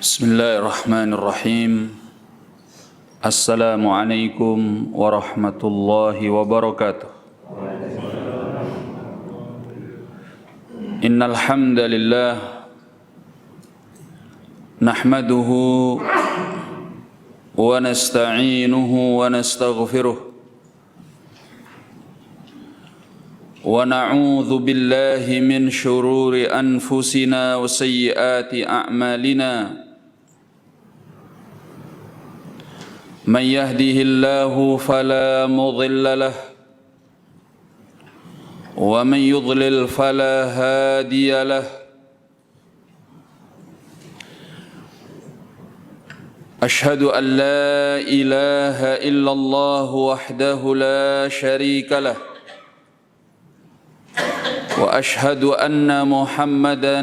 Bismillahirrahmanirrahim. Assalamualaikum warahmatullahi wabarakatuh. Innal hamdalillah nahmaduhu wa nasta'inuhu wa nastaghfiruh wa na'udzu billahi min shururi anfusina wa sayyiati a'malina. من يهده الله فلا مضل له ومن يضلل فلا هادي له أشهد أن لا إله إلا الله وحده لا شريك له وأشهد أن محمدا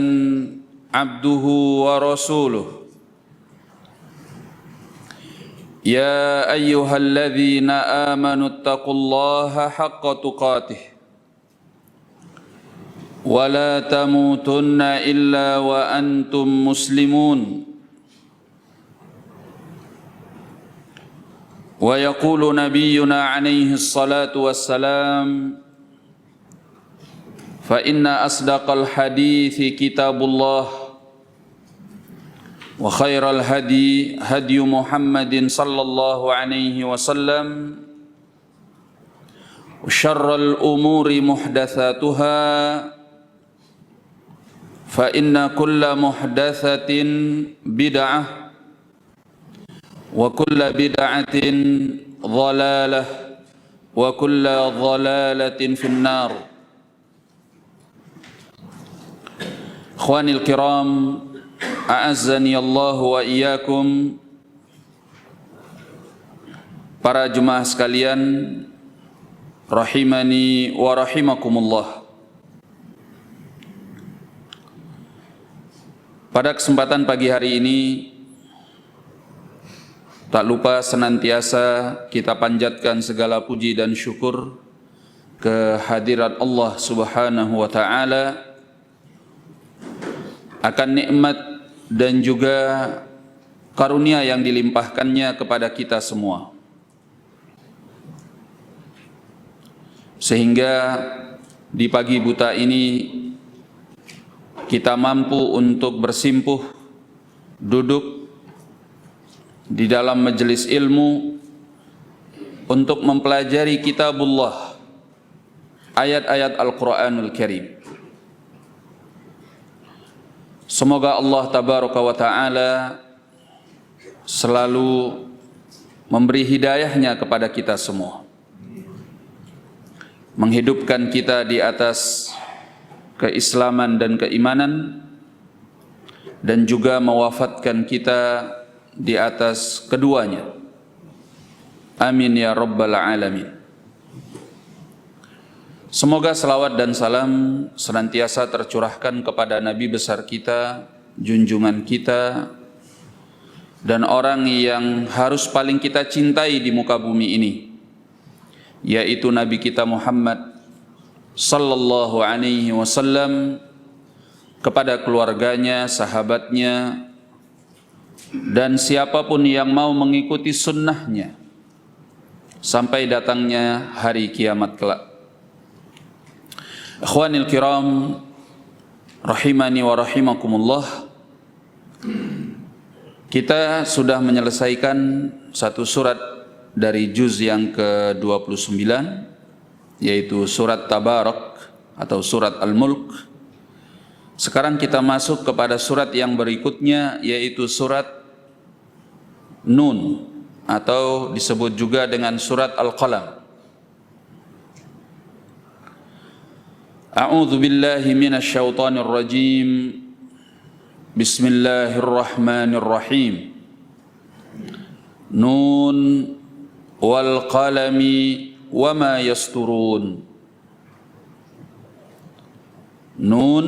عبده ورسوله يا أيها الذين آمنوا اتقوا الله حق تقاته ولا تموتن إلا وأنتم مسلمون ويقول نبينا عليه الصلاة والسلام فإن أصدق الحديث كتاب الله وخير الهدي هدي محمد صلى الله عليه وسلم وشر الأمور محدثاتها فإن كل محدثة بدعة وكل بدعة ضلالة وكل ضلالة في النار. إخواني الكرام, a'azzani Allah wa iyyakum. Para jemaah sekalian, rahimani wa rahimakumullah. Pada kesempatan pagi hari ini, tak lupa senantiasa kita panjatkan segala puji dan syukur kehadirat Allah Subhanahu wa taala akan nikmat dan juga karunia yang dilimpahkannya kepada kita semua, sehingga di pagi buta ini kita mampu untuk bersimpuh duduk di dalam majelis ilmu untuk mempelajari kitabullah, ayat-ayat Al-Quranul Karim. Semoga Allah Tabaraka wa Ta'ala selalu memberi hidayahnya kepada kita semua, menghidupkan kita di atas keislaman dan keimanan, dan juga mewafatkan kita di atas keduanya. Amin ya Rabbal Alamin. Semoga salawat dan salam senantiasa tercurahkan kepada Nabi besar kita, junjungan kita, dan orang yang harus paling kita cintai di muka bumi ini, yaitu Nabi kita Muhammad sallallahu alaihi wasallam, kepada keluarganya, sahabatnya, dan siapapun yang mau mengikuti sunnahnya sampai datangnya hari kiamat kelak. Ikhwanil kiram, rahimani wa rahimakumullah. Kita sudah menyelesaikan satu surat dari juz yang ke-29, yaitu surat Tabarak atau surat Al-Mulk. Sekarang kita masuk kepada surat yang berikutnya, yaitu surat Nun, atau disebut juga dengan surat Al-Qalam. A'udzu billahi minasy syaithanir rajim. Bismillahirrahmanirrahim. Nun wal qalami wama yasturun. Nun,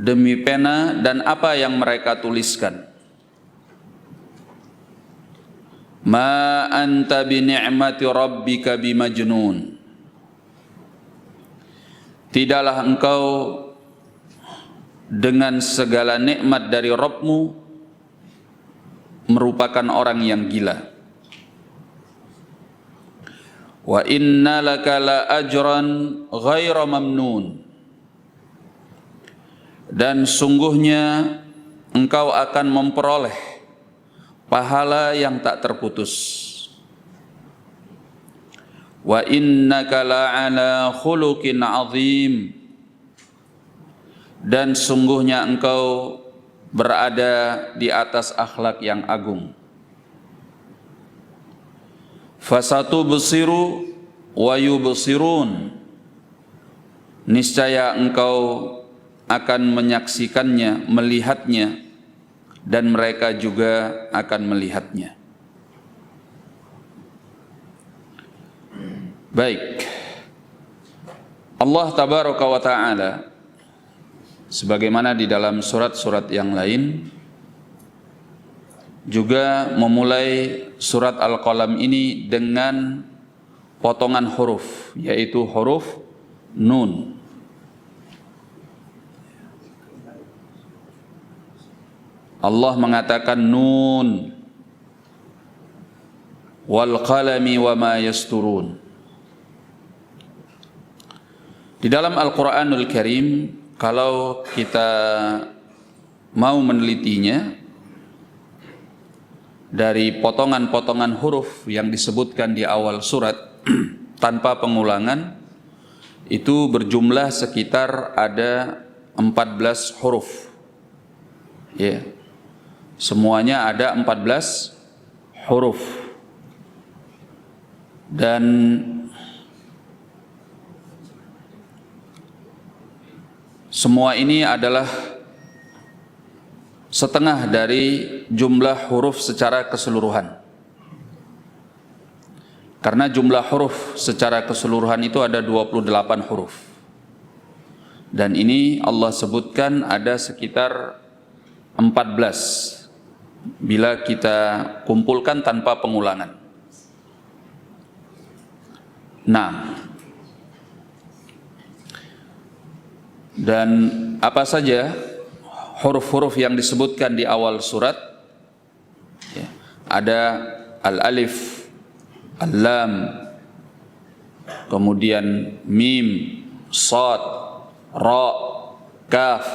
demi pena dan apa yang mereka tuliskan. Ma anta bi ni'mati rabbika bimajnun. Tidaklah engkau dengan segala nikmat dari Rabbmu merupakan orang yang gila. Wa inna laka la ajran ghaira mamnun, dan sungguhnya engkau akan memperoleh pahala yang tak terputus. Wa innaka la'ala khuluqin azim, dan sungguhnya engkau berada di atas akhlak yang agung. Fasatubsiru wa yubsirun, niscaya engkau akan menyaksikannya, melihatnya, dan mereka juga akan melihatnya. Baik, Allah tabaraka wa ta'ala sebagaimana di dalam surat-surat yang lain juga memulai surat Al-Qalam ini dengan potongan huruf, yaitu huruf nun. Allah mengatakan nun wal qalami wa ma yasturun. Di dalam Al-Quranul Karim, kalau kita mau menelitinya, dari potongan-potongan huruf yang disebutkan di awal surat tanpa pengulangan, itu berjumlah sekitar ada 14 huruf. Ya, semuanya ada 14 huruf. Dan semua ini adalah setengah dari jumlah huruf secara keseluruhan. Karena jumlah huruf secara keseluruhan itu ada 28 huruf. Dan ini Allah sebutkan ada sekitar 14 bila kita kumpulkan tanpa pengulangan. Nah, dan apa saja huruf-huruf yang disebutkan di awal surat? Ya, ada al-alif, al-lam, kemudian mim, shad, ra, kaf,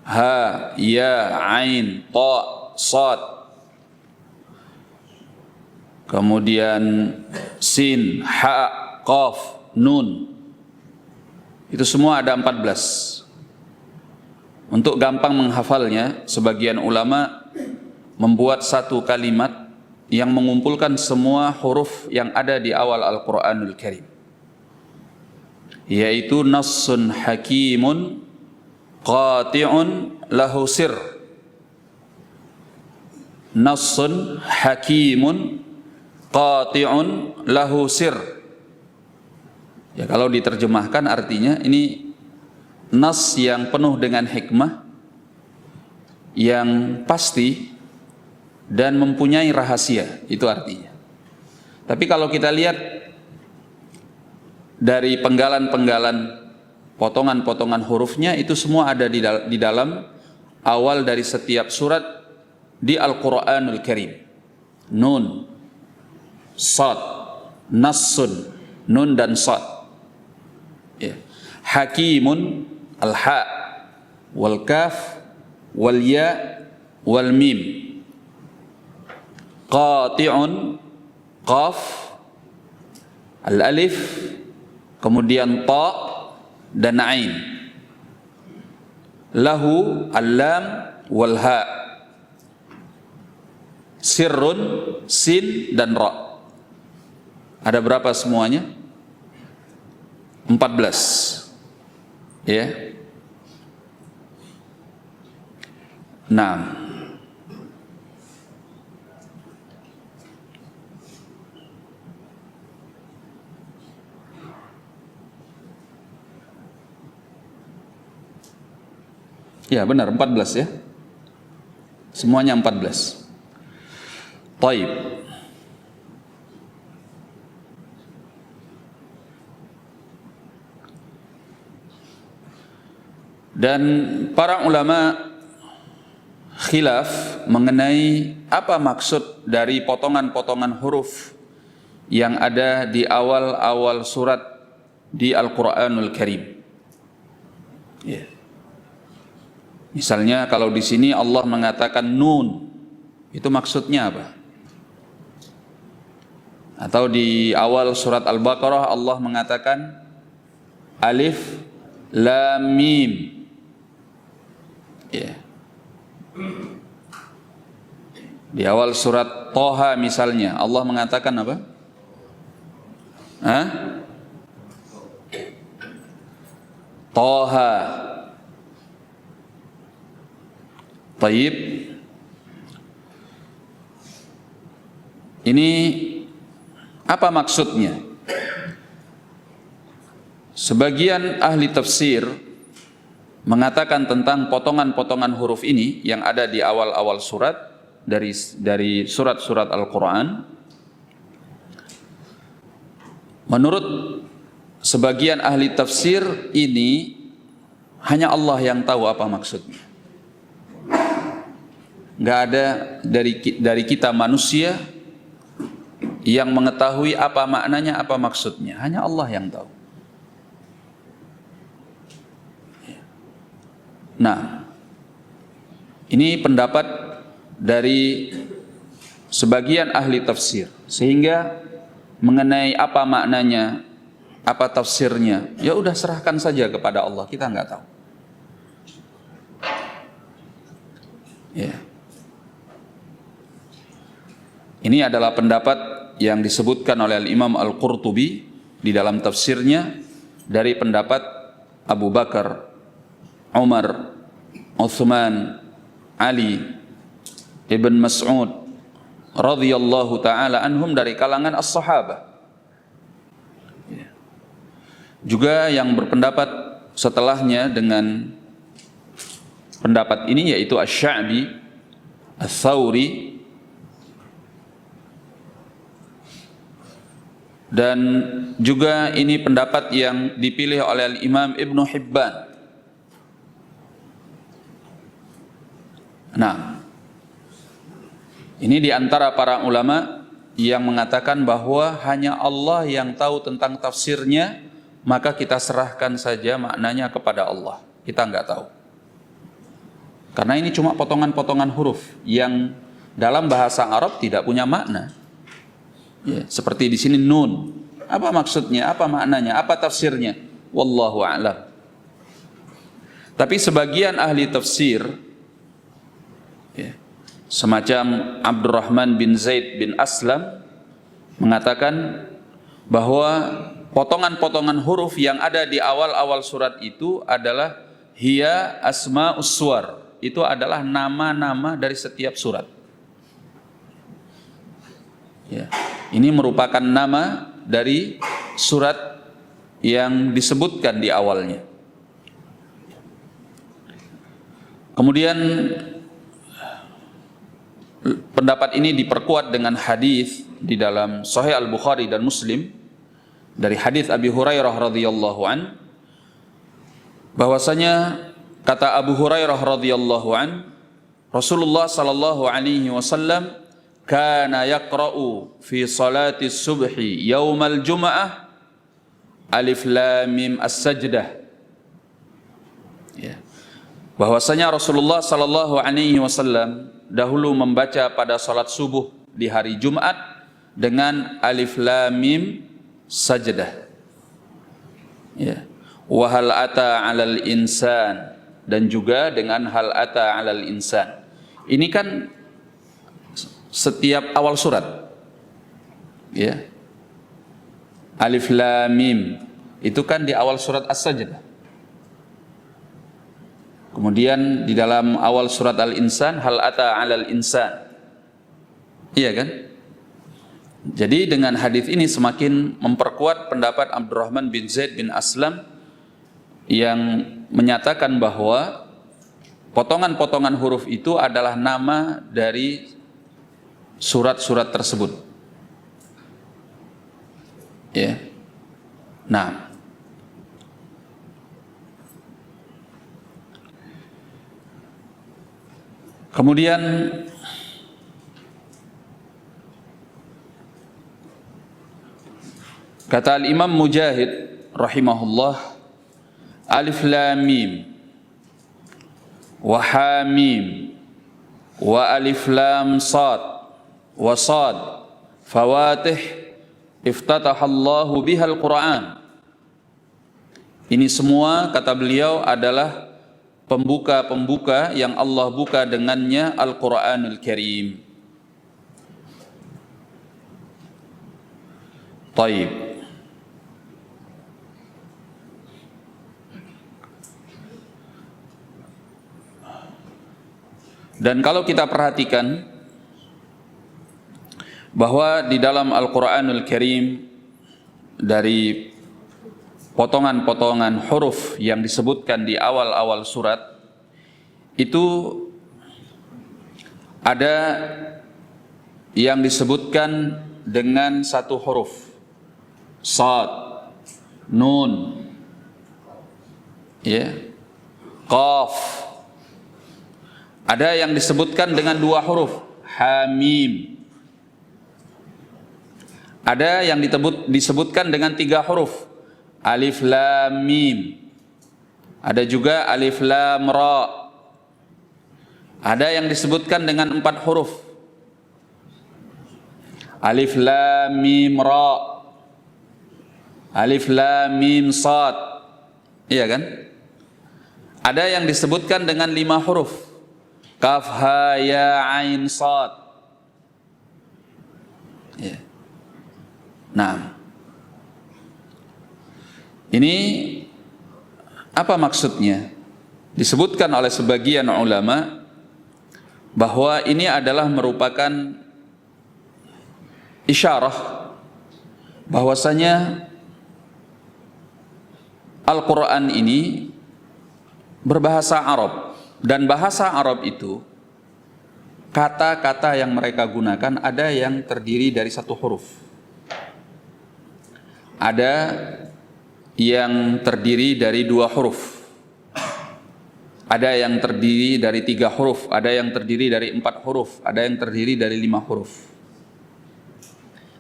ha, ya, ain, ta, shad, kemudian sin, ha, qaf, nun. Itu semua ada 14. Untuk gampang menghafalnya, sebagian ulama membuat satu kalimat yang mengumpulkan semua huruf yang ada di awal Al-Quranul Karim, yaitu nassun hakimun qati'un lahu sir. Nassun hakimun qati'un lahu sir. Ya, kalau diterjemahkan artinya ini nas yang penuh dengan hikmah, yang pasti dan mempunyai rahasia, itu artinya. Tapi kalau kita lihat dari penggalan-penggalan, potongan-potongan hurufnya, itu semua ada di dalam awal dari setiap surat di Al-Quranul Karim. Nun, sad, nassun, nun dan sad. Ya. Hakimun, al-ha, wal kaf, wal ya, wal mim. Qati'un, qaf, al-alif, kemudian ta dan ain. Lahu, al-lam, wal ha. Sirrun, sin dan ra. Ada berapa semuanya? 14. Ya. Nah, ya benar 14 ya. Semuanya 14. Taib. Dan para ulama khilaf mengenai apa maksud dari potongan-potongan huruf yang ada di awal-awal surat di Al-Qur'anul Karim. Ya. Misalnya kalau di sini Allah mengatakan nun, itu maksudnya apa? Atau di awal surat Al-Baqarah Allah mengatakan alif lam mim. Ya. Di awal surat Toha misalnya Allah mengatakan apa? Hah? Toha. Taib. Ini apa maksudnya? Sebagian ahli tafsir mengatakan tentang potongan-potongan huruf ini yang ada di awal-awal surat dari surat-surat Al-Quran. Menurut sebagian ahli tafsir ini hanya Allah yang tahu apa maksudnya. Nggak ada dari kita manusia yang mengetahui apa maknanya, apa maksudnya. Hanya Allah yang tahu. Nah, ini pendapat dari sebagian ahli tafsir, sehingga mengenai apa maknanya, apa tafsirnya, ya udah serahkan saja kepada Allah, kita nggak tahu. Ya. Ini adalah pendapat yang disebutkan oleh Imam Al-Qurtubi di dalam tafsirnya dari pendapat Abu Bakar, Umar, Uthman, Ali, Ibn Mas'ud radhiyallahu taala anhum dari kalangan as-sahabah. Juga yang berpendapat setelahnya dengan pendapat ini yaitu Asy-Sya'bi, Ats-Tsauri, dan juga ini pendapat yang dipilih oleh Imam Ibn Hibban. Nah, ini diantara para ulama yang mengatakan bahwa hanya Allah yang tahu tentang tafsirnya, maka kita serahkan saja maknanya kepada Allah. Kita nggak tahu. Karena ini cuma potongan-potongan huruf yang dalam bahasa Arab tidak punya makna. Ya, seperti di sini nun. Apa maksudnya? Apa maknanya? Apa tafsirnya? Wallahu a'lam. Tapi sebagian ahli tafsir, ya, semacam Abdurrahman bin Zaid bin Aslam mengatakan bahwa potongan-potongan huruf yang ada di awal-awal surat itu adalah hiya asma'us suwar. Itu adalah nama-nama dari setiap surat. Ya. Ini merupakan nama dari surat yang disebutkan di awalnya. Kemudian pendapat ini diperkuat dengan hadis di dalam Sahih Al-Bukhari dan Muslim dari hadis Abi Hurairah radhiyallahu an, bahwasanya kata Abu Hurairah radhiyallahu an, Rasulullah sallallahu alaihi wasallam kana yaqra'u fi salati subhi yaumal jum'ah alif lam mim as-sajdah. Ya. Bahwasanya Rasulullah sallallahu alaihi wasallam dahulu membaca pada salat subuh di hari Jumat dengan alif lam mim sajdah. Ya. Wa hal ata 'alal insan, dan juga dengan hal ata 'alal insan. Ini kan setiap awal surat. Ya. Alif lam mim itu kan di awal surat As-Sajdah. Kemudian di dalam awal surat Al-Insan hal ata 'alal insan. Iya kan? Jadi dengan hadis ini semakin memperkuat pendapat Abdurrahman bin Zaid bin Aslam yang menyatakan bahwa potongan-potongan huruf itu adalah nama dari surat-surat tersebut. Ya. Nah, Kemudian kata Al-Imam Mujahid rahimahullah, alif lam mim wa ha mim wa alif lam sad wa sad fawatih iftatahallahu bihal Qur'an. Ini semua kata beliau adalah pembuka-pembuka yang Allah buka dengannya Al-Quranul Karim. Taib. Dan kalau kita perhatikan bahwa di dalam Al-Quranul Karim dari potongan-potongan huruf yang disebutkan di awal-awal surat itu ada yang disebutkan dengan satu huruf, sad, nun, ya, qaf. Ada yang disebutkan dengan dua huruf, hamim. Ada yang disebutkan dengan tiga huruf, alif lam mim. Ada juga alif lam ra. Ada yang disebutkan dengan empat huruf, alif lam mim ra, alif lam mim sad. Iya kan? Ada yang disebutkan dengan lima huruf, kaf ha ya ain sad. Ya. Nah, ini apa maksudnya? Disebutkan oleh sebagian ulama bahwa ini adalah merupakan isyarah bahwasanya Al-Quran ini berbahasa Arab, dan bahasa Arab itu kata-kata yang mereka gunakan ada yang terdiri dari satu huruf, ada yang terdiri dari dua huruf, ada yang terdiri dari tiga huruf, ada yang terdiri dari empat huruf, ada yang terdiri dari lima huruf.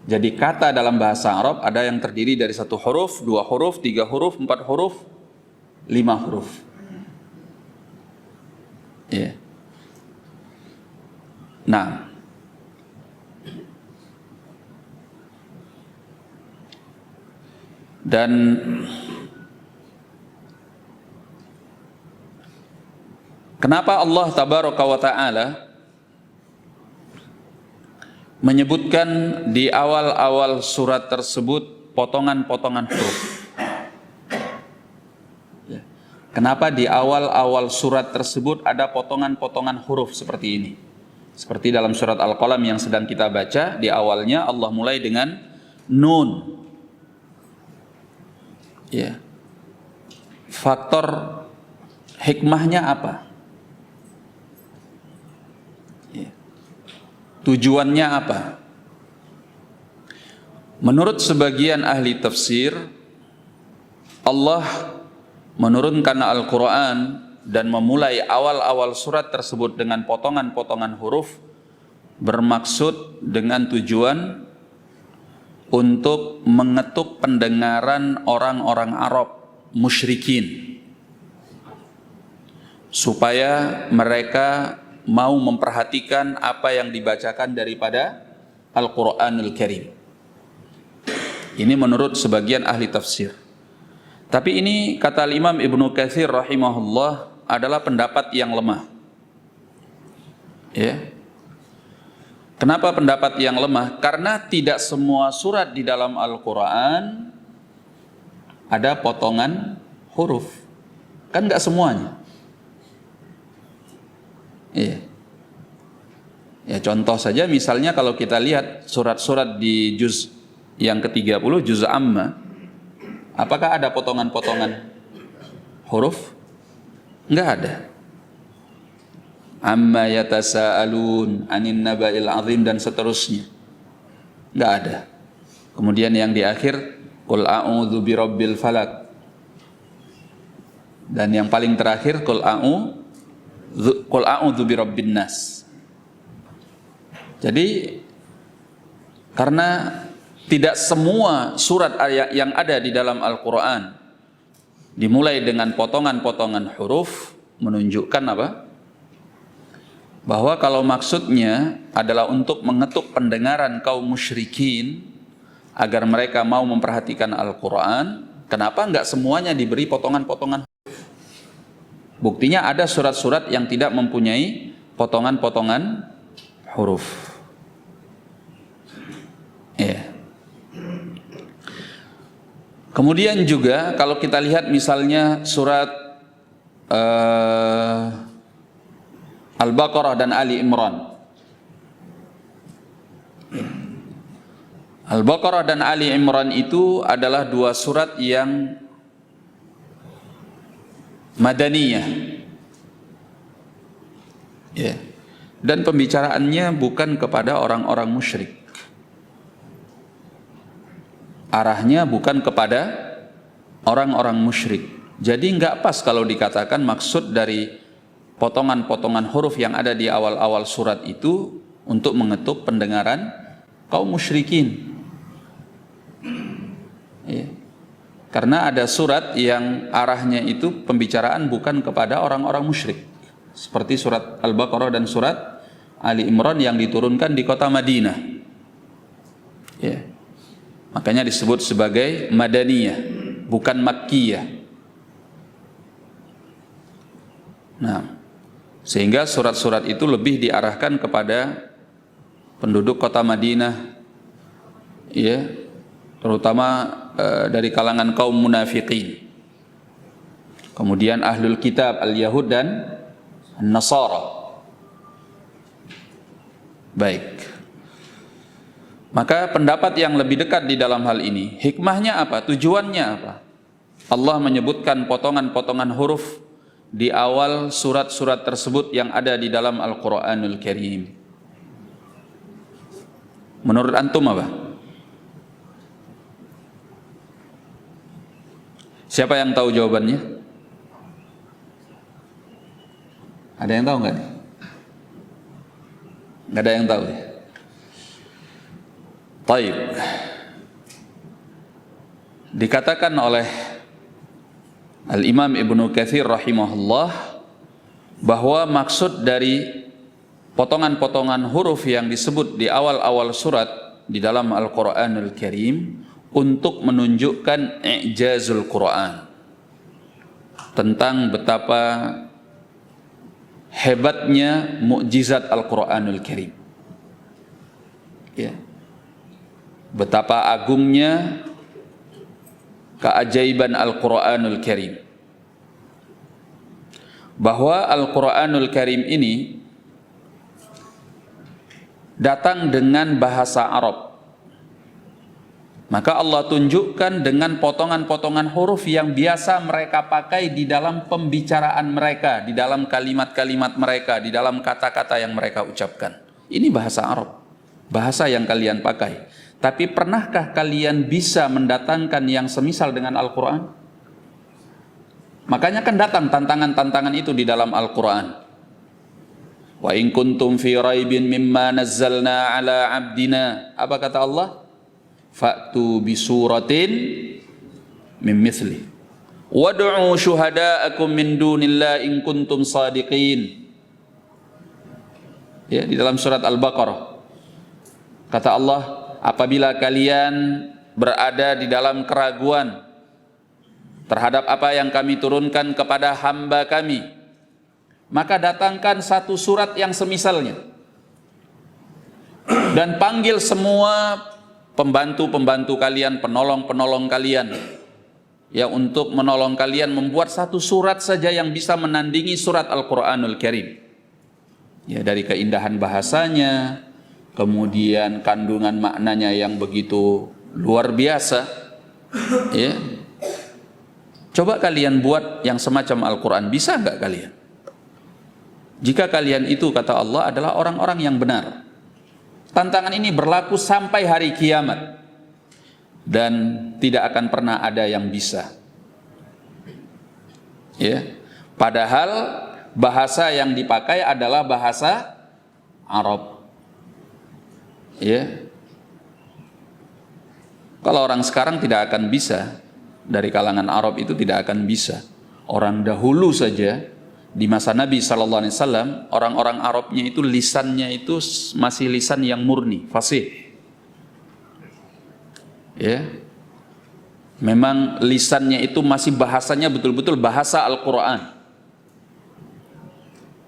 Jadi kata dalam bahasa Arab ada yang terdiri dari satu huruf, dua huruf, tiga huruf, empat huruf, lima huruf. Ya. Nah, dan kenapa Allah tabaraka wa ta'ala menyebutkan di awal-awal surat tersebut potongan-potongan huruf? Kenapa di awal-awal surat tersebut ada potongan-potongan huruf seperti ini? Seperti dalam surat Al-Qalam yang sedang kita baca, di awalnya Allah mulai dengan nun. Ya. Faktor hikmahnya apa? Ya. Tujuannya apa? Menurut sebagian ahli tafsir, Allah menurunkan Al-Quran dan memulai awal-awal surat tersebut dengan potongan-potongan huruf bermaksud dengan tujuan untuk mengetuk pendengaran orang-orang Arab musyrikin supaya mereka mau memperhatikan apa yang dibacakan daripada Al-Quranul Karim. Ini menurut sebagian ahli tafsir. Tapi ini kata Imam Ibnu Katsir rahimahullah adalah pendapat yang lemah. Ya. Kenapa pendapat yang lemah? Karena tidak semua surat di dalam Al-Quran ada potongan huruf. Kan nggak semuanya. Iya. Ya contoh saja misalnya kalau kita lihat surat-surat di juz yang ke-30, juz Amma, apakah ada potongan-potongan huruf? Enggak ada. Amma yatasaalun anin naba'il azim dan seterusnya. Enggak ada. Kemudian yang di akhir qul a'udzu birabbil falaq. Dan yang paling terakhir qul a'udzu Qul a'udzu birabbin nas. Jadi karena tidak semua surat yang ada di dalam Al-Quran dimulai dengan potongan-potongan huruf, menunjukkan apa? Bahwa kalau maksudnya adalah untuk mengetuk pendengaran kaum musyrikin agar mereka mau memperhatikan Al-Quran, kenapa enggak semuanya diberi potongan-potongan? Buktinya ada surat-surat yang tidak mempunyai potongan-potongan huruf. Ya. Kemudian juga kalau kita lihat misalnya surat Al-Baqarah dan Ali Imran. Al-Baqarah dan Ali Imran itu adalah dua surat yang madaniyah. Ya. Dan pembicaraannya bukan kepada orang-orang musyrik. Arahnya bukan kepada orang-orang musyrik. Jadi nggak pas kalau dikatakan maksud dari potongan-potongan huruf yang ada di awal-awal surat itu untuk mengetuk pendengaran kaum musyrikin. Ya. Karena ada surat yang arahnya itu pembicaraan bukan kepada orang-orang musyrik. Seperti surat Al-Baqarah dan surat Ali Imran yang diturunkan di kota Madinah. Ya. Makanya disebut sebagai Madaniyah, bukan Makkiyah. Nah, sehingga surat-surat itu lebih diarahkan kepada penduduk kota Madinah, ya, terutama dari kalangan kaum munafiqin. Kemudian ahlul kitab, al-Yahud dan An-Nasara. Baik. Maka pendapat yang lebih dekat di dalam hal ini, hikmahnya apa? Tujuannya apa? Allah menyebutkan potongan-potongan huruf di awal surat-surat tersebut yang ada di dalam Al-Quranul Karim. Menurut antum apa? Siapa yang tahu jawabannya? Ada yang tahu nggak? Nggak ada yang tahu ya? Taib. Dikatakan oleh Al-Imam Ibnu Katsir rahimahullah bahwa maksud dari potongan-potongan huruf yang disebut di awal-awal surat di dalam Al-Quranul Karim untuk menunjukkan i'jazul Quran, tentang betapa hebatnya mukjizat Al-Quranul Karim, ya, betapa agungnya keajaiban Al-Quranul Karim, bahwa Al-Quranul Karim ini datang dengan bahasa Arab. Maka Allah tunjukkan dengan potongan-potongan huruf yang biasa mereka pakai di dalam pembicaraan mereka, di dalam kalimat-kalimat mereka, di dalam kata-kata yang mereka ucapkan. Ini bahasa Arab, bahasa yang kalian pakai. Tapi pernahkah kalian bisa mendatangkan yang semisal dengan Al-Quran? Makanya kan datang tantangan-tantangan itu di dalam Al-Quran. Wa in kuntum fi raibin mimma nazzalna ala abdina. Apa kata Allah? Fa'tu bisuratin min mithli. Wad'u syuhada'akum min dunillah in kuntum sadiqin. Ya, di dalam surat Al-Baqarah. Kata Allah, apabila kalian berada di dalam keraguan terhadap apa yang kami turunkan kepada hamba kami, maka datangkan satu surat yang semisalnya dan panggil semua pembantu-pembantu kalian, penolong-penolong kalian, ya, untuk menolong kalian membuat satu surat saja yang bisa menandingi surat Al-Quranul Karim, ya, dari keindahan bahasanya, kemudian kandungan maknanya yang begitu luar biasa, ya. Coba kalian buat yang semacam Al-Quran, bisa nggak kalian? Jika kalian itu, kata Allah, adalah orang-orang yang benar. Tantangan ini berlaku sampai hari kiamat dan tidak akan pernah ada yang bisa. Ya. Padahal bahasa yang dipakai adalah bahasa Arab. Ya. Kalau orang sekarang tidak akan bisa, dari kalangan Arab itu tidak akan bisa. Orang dahulu saja di masa Nabi SAW, orang-orang Arabnya itu lisannya itu masih lisan yang murni, fasih. Ya, memang lisannya itu masih bahasanya betul-betul bahasa Al-Quran.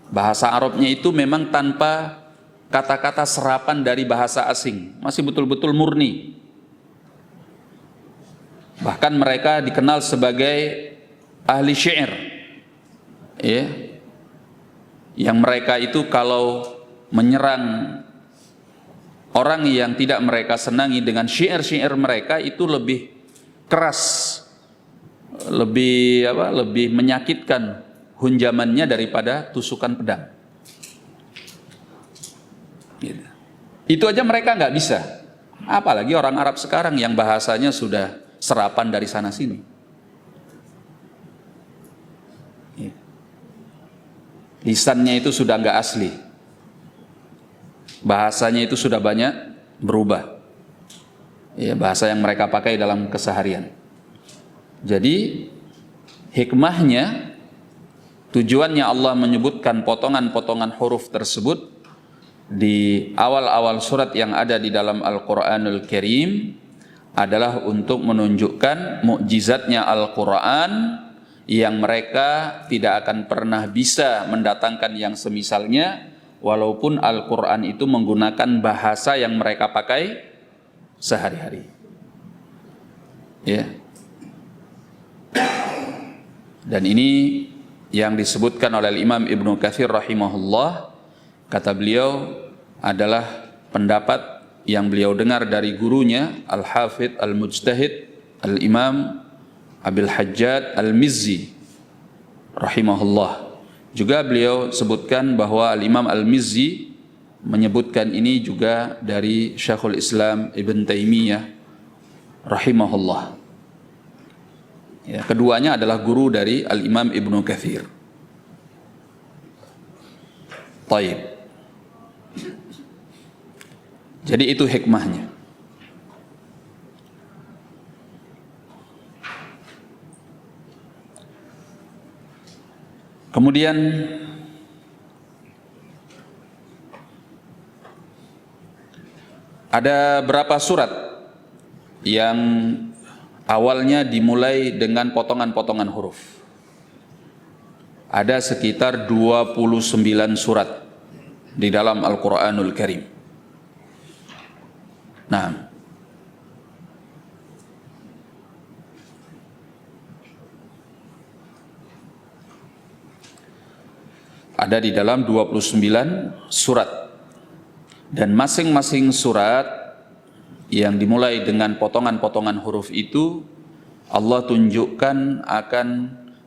Bahasa Arabnya itu memang tanpa kata-kata serapan dari bahasa asing, masih betul-betul murni. Bahkan mereka dikenal sebagai ahli syair, ya, yang mereka itu kalau menyerang orang yang tidak mereka senangi dengan syair-syair mereka itu lebih keras, lebih menyakitkan hunjamannya daripada tusukan pedang. Gitu. Itu aja mereka nggak bisa, apalagi orang Arab sekarang yang bahasanya sudah serapan dari sana sini. Lisannya itu sudah nggak asli, bahasanya itu sudah banyak berubah, ya, bahasa yang mereka pakai dalam keseharian. Jadi hikmahnya, tujuannya Allah menyebutkan potongan-potongan huruf tersebut di awal-awal surat yang ada di dalam Al-Quranul Karim adalah untuk menunjukkan mukjizatnya Al-Quran, yang mereka tidak akan pernah bisa mendatangkan yang semisalnya, walaupun Al-Quran itu menggunakan bahasa yang mereka pakai sehari-hari. Ya. Dan ini yang disebutkan oleh Imam Ibnu Katsir rahimahullah, kata beliau adalah pendapat yang beliau dengar dari gurunya Al-Hafidh Al-Mujtahid Al-Imam Abil Hajjaj Al-Mizzi rahimahullah. Juga beliau sebutkan bahwa Al-Imam Al-Mizzi menyebutkan ini juga dari Syekhul Islam Ibn Taimiyah rahimahullah. Ya, keduanya adalah guru dari Al-Imam Ibnu Katsir. Taib. Jadi itu hikmahnya. Kemudian ada berapa surat yang awalnya dimulai dengan potongan-potongan huruf. Ada sekitar 29 surat di dalam Al-Quranul Karim. Nah, ada di dalam 29 surat, dan masing-masing surat yang dimulai dengan potongan-potongan huruf itu Allah tunjukkan akan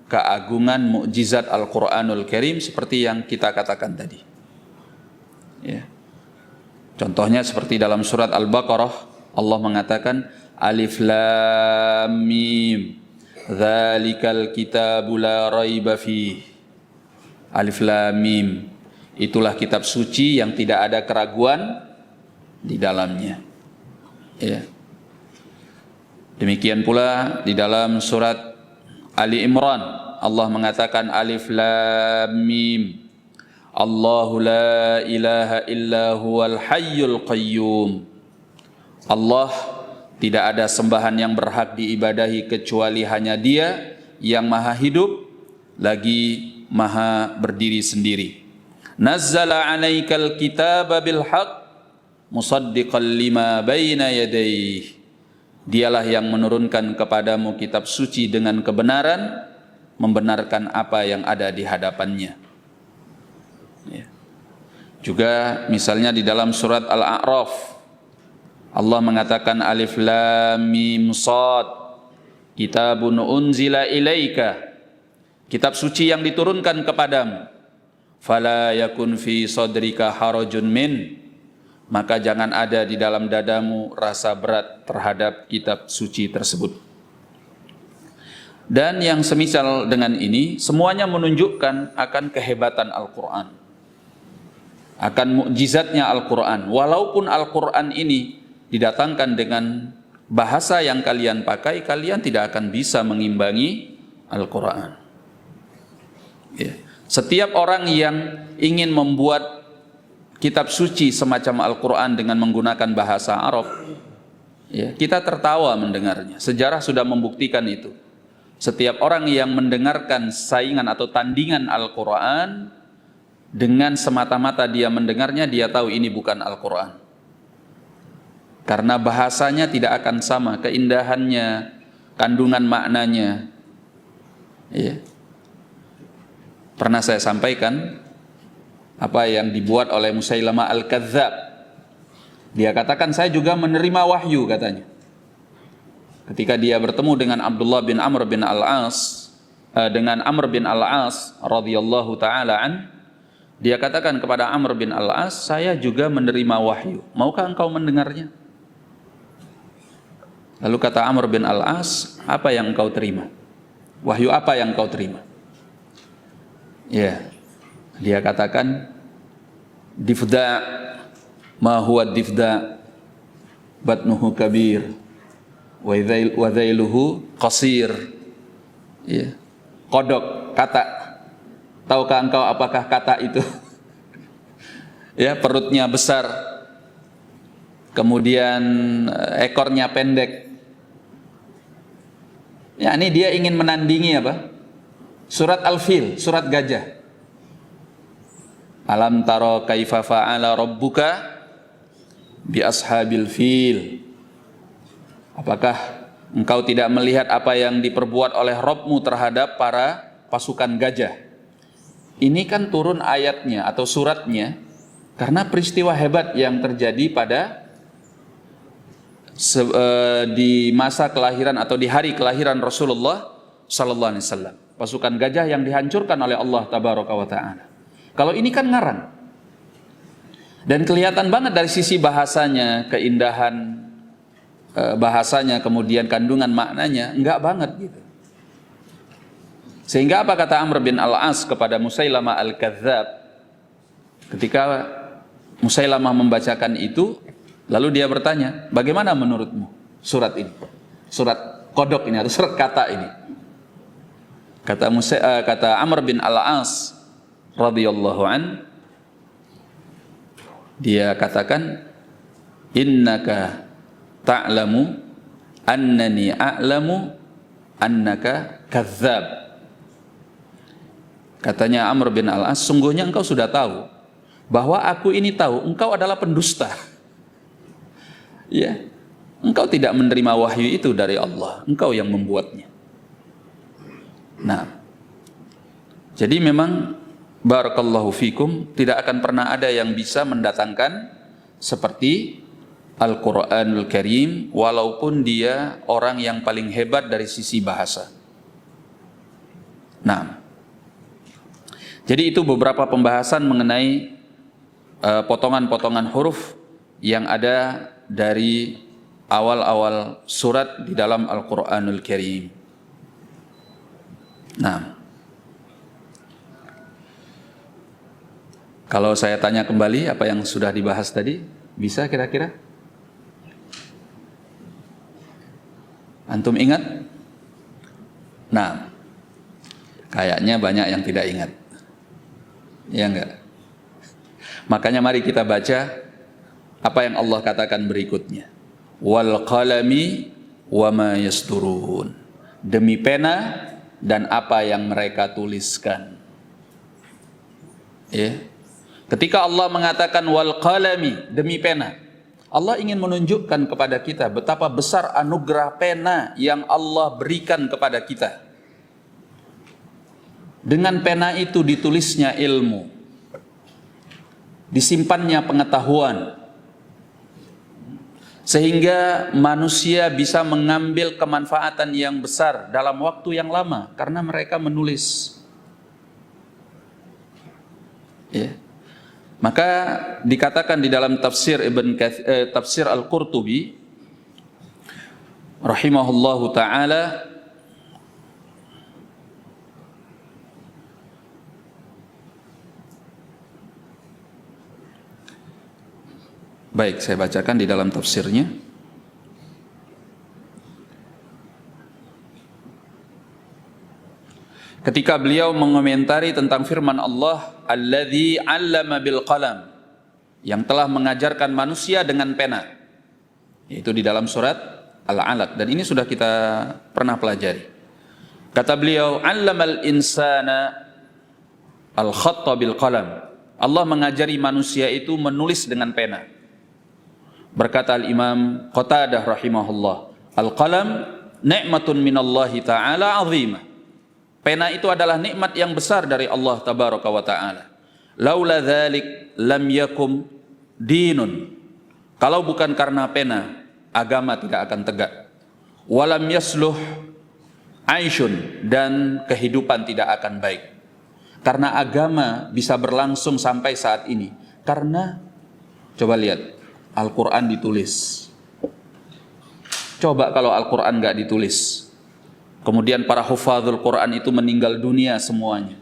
keagungan mukjizat Al-Quranul Karim seperti yang kita katakan tadi, ya. Contohnya seperti dalam surat Al-Baqarah, Allah mengatakan Alif Lam Mim Dzalikal kitabu la raiba fih. Alif Lam Mim, itulah kitab suci yang tidak ada keraguan di dalamnya, ya. Demikian pula di dalam surat Ali Imran, Allah mengatakan Alif Lam Mim Allahu la ilaha illa huwal hayyul qayyum. Allah tidak ada sembahan yang berhak diibadahi kecuali hanya Dia yang maha hidup lagi maha berdiri sendiri. Nazzala 'alaikal kitaba bil haqq musaddiqan lima baina yadayhi. Dialah yang menurunkan kepadamu kitab suci dengan kebenaran, membenarkan apa yang ada di hadapannya. Ya. Juga misalnya di dalam surat Al-A'raf, Allah mengatakan Alif Lam Mim Shad kitabun unzila ilaika, kitab suci yang diturunkan kepadamu. Fala yakun fi sadrika harajun min, maka jangan ada di dalam dadamu rasa berat terhadap kitab suci tersebut. dan yang semisal dengan ini, semuanya menunjukkan akan kehebatan Al-Quran, akan mukjizatnya Al-Quran. Walaupun Al-Quran ini didatangkan dengan bahasa yang kalian pakai, kalian tidak akan bisa mengimbangi Al-Quran. Ya. Setiap orang yang ingin membuat kitab suci semacam Al-Quran dengan menggunakan bahasa Arab, ya, kita tertawa mendengarnya. Sejarah sudah membuktikan itu. Setiap orang yang mendengarkan saingan atau tandingan Al-Quran, dengan semata-mata dia mendengarnya, dia tahu ini bukan Al-Quran. Karena bahasanya tidak akan sama, keindahannya, kandungan maknanya. Ya. Pernah saya sampaikan apa yang dibuat oleh Musailamah Al-Kadzdzab. Dia katakan, saya juga menerima wahyu, katanya. Ketika dia bertemu dengan Abdullah bin Amr bin Al-As, radhiyallahu taala an, dia katakan kepada Amr bin Al-As, saya juga menerima wahyu. Maukah engkau mendengarnya? Lalu kata Amr bin Al-As, apa yang engkau terima? Wahyu apa yang engkau terima? Ya, dia katakan, difda ma huwa difda batnuhu kabir wa dhailuhu qasir. Ya. Kodok, kata. Tahukah engkau apakah kata itu? Ya, perutnya besar, kemudian ekornya pendek. Ya, ini dia ingin menandingi apa? Surat Al-Fil, surat gajah. Alam taro kaifa fa'ala rabbuka bi ashabil fil. Apakah engkau tidak melihat apa yang diperbuat oleh Rabbmu terhadap para pasukan gajah? Ini kan turun ayatnya atau suratnya karena peristiwa hebat yang terjadi pada di masa kelahiran atau di hari kelahiran Rasulullah sallallahu alaihi wasallam. Pasukan gajah yang dihancurkan oleh Allah tabaraka wa ta'ala. Kalau ini kan ngarang. Dan kelihatan banget dari sisi bahasanya, keindahan bahasanya, kemudian kandungan maknanya, enggak banget gitu. Sehingga apa kata Amr bin Al-As kepada Musailamah Al-Kadzdzab? Ketika Musailamah membacakan itu, lalu dia bertanya, bagaimana menurutmu surat ini? Surat kodok ini atau surat kata ini? Kata Amr bin Al-As radhiyallahu an, dia katakan, innaka ta'lamu annani a'lamu annaka kadzdzab. Katanya Amr bin Al-As, sungguhnya engkau sudah tahu bahwa aku ini tahu engkau adalah pendusta. Ya, engkau tidak menerima wahyu itu dari Allah, engkau yang membuatnya. Nah, jadi memang barakallahu fikum, tidak akan pernah ada yang bisa mendatangkan seperti Al-Quranul Karim, walaupun dia orang yang paling hebat dari sisi bahasa. Nah, jadi itu beberapa pembahasan mengenai potongan-potongan huruf yang ada dari awal-awal surat di dalam Al-Quranul Karim. Nah, kalau saya tanya kembali apa yang sudah dibahas tadi, bisa kira-kira? Antum ingat? Nah, kayaknya banyak yang tidak ingat. Ya enggak? Makanya mari kita baca apa yang Allah katakan berikutnya. Wal qalami wa ma yasturun. Demi pena dan apa yang mereka tuliskan. Ya. Ketika Allah mengatakan wal qalami, demi pena, Allah ingin menunjukkan kepada kita betapa besar anugerah pena yang Allah berikan kepada kita. Dengan pena itu ditulisnya ilmu, disimpannya pengetahuan, sehingga manusia bisa mengambil kemanfaatan yang besar dalam waktu yang lama karena mereka menulis. Ya. Maka dikatakan di dalam tafsir tafsir Al-Qurtubi rahimahullahu taala, Baik, saya bacakan di dalam tafsirnya. Ketika beliau mengomentari tentang firman Allah, Alladzi 'allama bil qalam, yang telah mengajarkan manusia dengan pena, yaitu di dalam surat Al-Alaq, dan ini sudah kita pernah pelajari. Kata beliau, 'allamal insana al-khatta bil qalam. Allah mengajari manusia itu menulis dengan pena. Berkata Al-Imam Qatadah rahimahullah, al-qalam ni'matun minallahi ta'ala 'azimah. Pena itu adalah nikmat yang besar dari Allah tabaraka wa ta'ala. Laula dzalik lam yakum dinun. Kalau bukan karena pena, agama tidak akan tegak. Walam yasluh aisyun, dan kehidupan tidak akan baik. Karena agama bisa berlangsung sampai saat ini karena, coba lihat, Al-Quran ditulis. Coba kalau Al-Quran nggak ditulis, kemudian para hufadzul Quran itu meninggal dunia semuanya,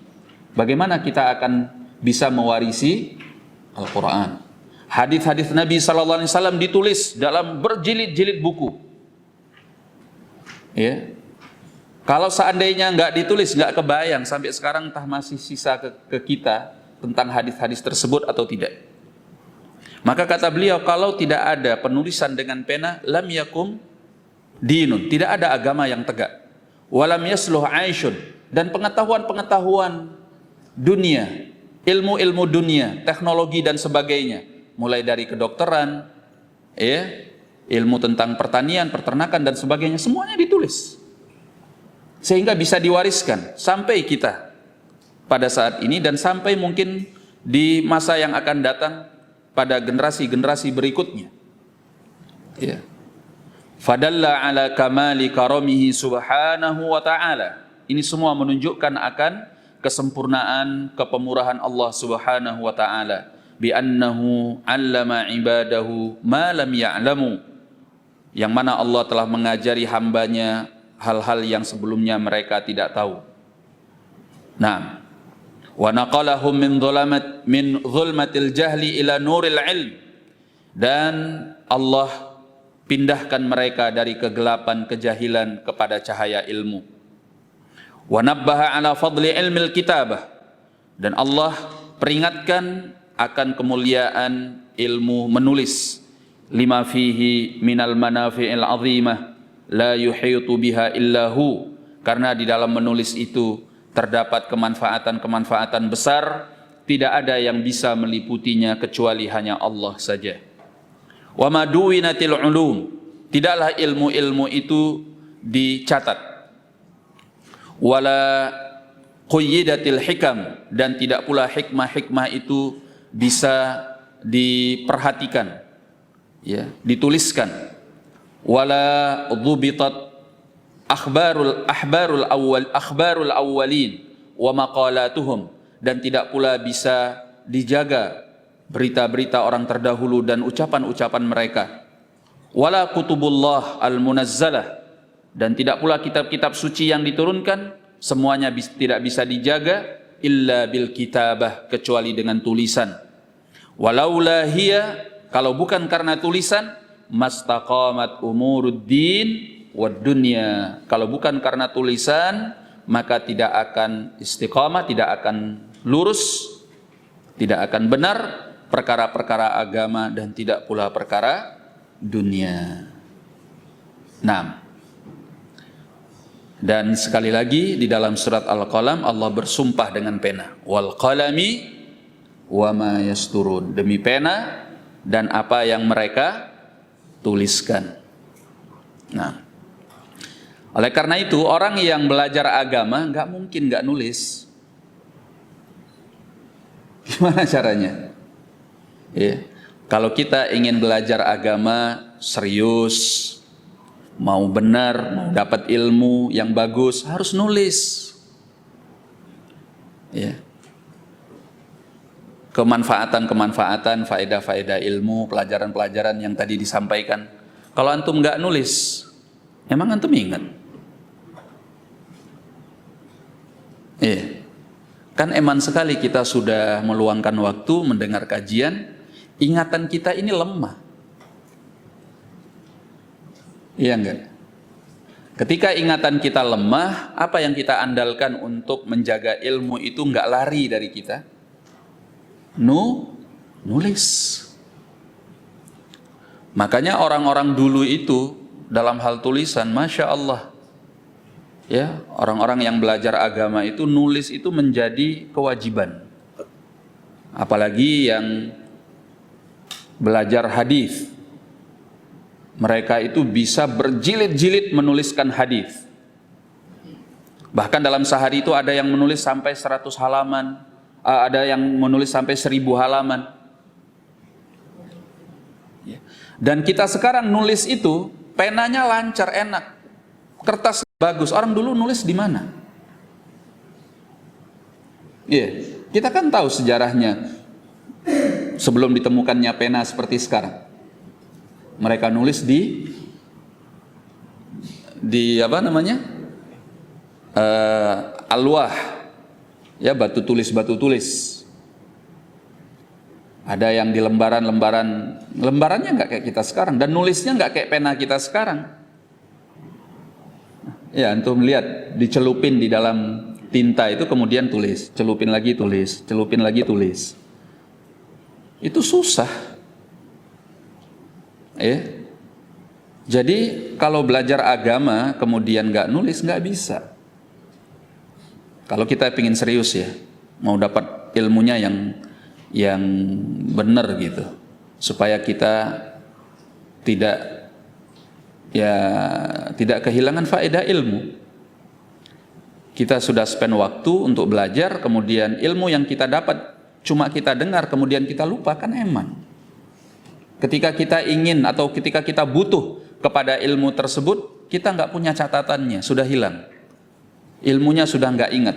bagaimana kita akan bisa mewarisi Al-Quran? Hadis-hadis Nabi SAW ditulis dalam berjilid-jilid buku. Ya, kalau seandainya nggak ditulis, nggak kebayang sampai sekarang entah masih sisa ke kita tentang hadis-hadis tersebut atau tidak. Maka kata beliau, kalau tidak ada penulisan dengan pena, lam yakum dinun, tidak ada agama yang tegak. Walam yasluh aisyun, dan pengetahuan-pengetahuan dunia, ilmu-ilmu dunia, teknologi dan sebagainya, mulai dari kedokteran, ya, ilmu tentang pertanian, peternakan dan sebagainya, semuanya ditulis. Sehingga bisa diwariskan sampai kita pada saat ini dan sampai mungkin di masa yang akan datang pada generasi-generasi berikutnya. Ya. Fadalla ala kamali karamihi subhanahu wa ta'ala. Ini semua menunjukkan akan kesempurnaan kepemurahan Allah subhanahu wa ta'ala. Bi'annahu 'allama ibadahu ma lam ya'lamu. Yang mana Allah telah mengajari hambanya hal-hal yang sebelumnya mereka tidak tahu. Nah, wa naqalahum min zulmatil jahli ila nuril ilm, dan Allah pindahkan mereka dari kegelapan kejahilan kepada cahaya ilmu. Wa nabbaha ala fadli ilmil kitabah, dan Allah peringatkan akan kemuliaan ilmu menulis. Lima fihi minal manafi'il azimah la yuhitu biha illahu, karena di dalam menulis itu terdapat kemanfaatan-kemanfaatan besar, tidak ada yang bisa meliputinya kecuali hanya Allah saja. Wa maduwinatil ulum, tidaklah ilmu-ilmu itu dicatat. Wala quyyidatil hikam, dan tidak pula hikmah-hikmah itu bisa diperhatikan, ya, dituliskan. Wala dhubitat akhbarul awwalin wa maqalatuhum, dan tidak pula bisa dijaga berita-berita orang terdahulu dan ucapan-ucapan mereka. Wala kutubullah al-munazzalah, dan tidak pula kitab-kitab suci yang diturunkan, semuanya tidak bisa dijaga illa bil kitabah, kecuali dengan tulisan. Walaula hiya, kalau bukan karena tulisan, mastaqamat umuruddin wad dunya, kalau bukan karena tulisan maka tidak akan istiqamah, tidak akan lurus, tidak akan benar perkara-perkara agama dan tidak pula perkara dunia. Nah, dan sekali lagi di dalam surat Al-Qalam Allah bersumpah dengan pena, wal qalami wa ma yasturun, demi pena dan apa yang mereka tuliskan. Nah, oleh karena itu orang yang belajar agama nggak mungkin nggak nulis. Gimana caranya? Ya, kalau kita ingin belajar agama serius, mau benar, mau dapat ilmu yang bagus, harus nulis. Ya. Kemanfaatan-kemanfaatan, faedah-faedah ilmu, pelajaran-pelajaran yang tadi disampaikan. Kalau antum nggak nulis, emang antum ingat? Iya. Kan eman sekali kita sudah meluangkan waktu mendengar kajian, ingatan kita ini lemah. Iya enggak? Ketika ingatan kita lemah, apa yang kita andalkan untuk menjaga ilmu itu enggak lari dari kita? Nulis. Makanya orang-orang dulu itu dalam hal tulisan, Masya Allah, ya, orang-orang yang belajar agama itu nulis itu menjadi kewajiban. Apalagi yang belajar hadis, mereka itu bisa berjilid-jilid menuliskan hadis. Bahkan dalam sehari itu ada yang menulis sampai 100 halaman, ada yang menulis sampai 1000 halaman. Dan kita sekarang nulis itu penanya lancar, enak, kertas bagus. Orang dulu nulis di mana? Iya, kita kan tahu sejarahnya sebelum ditemukannya pena seperti sekarang. Mereka nulis di apa namanya? Alwah, ya, batu tulis. Ada yang di lembarannya nggak kayak kita sekarang, dan nulisnya nggak kayak pena kita sekarang. Ya, antum lihat, dicelupin di dalam tinta itu kemudian tulis, celupin lagi tulis, celupin lagi tulis. Itu susah. Jadi kalau belajar agama kemudian nggak nulis, nggak bisa. Kalau kita ingin serius ya, mau dapat ilmunya yang benar gitu, supaya kita tidak kehilangan faedah ilmu. Kita sudah spend waktu untuk belajar, kemudian ilmu yang kita dapat cuma kita dengar, kemudian kita lupa, kan eman. Ketika kita ingin atau ketika kita butuh kepada ilmu tersebut, kita nggak punya catatannya, sudah hilang, ilmunya sudah nggak ingat.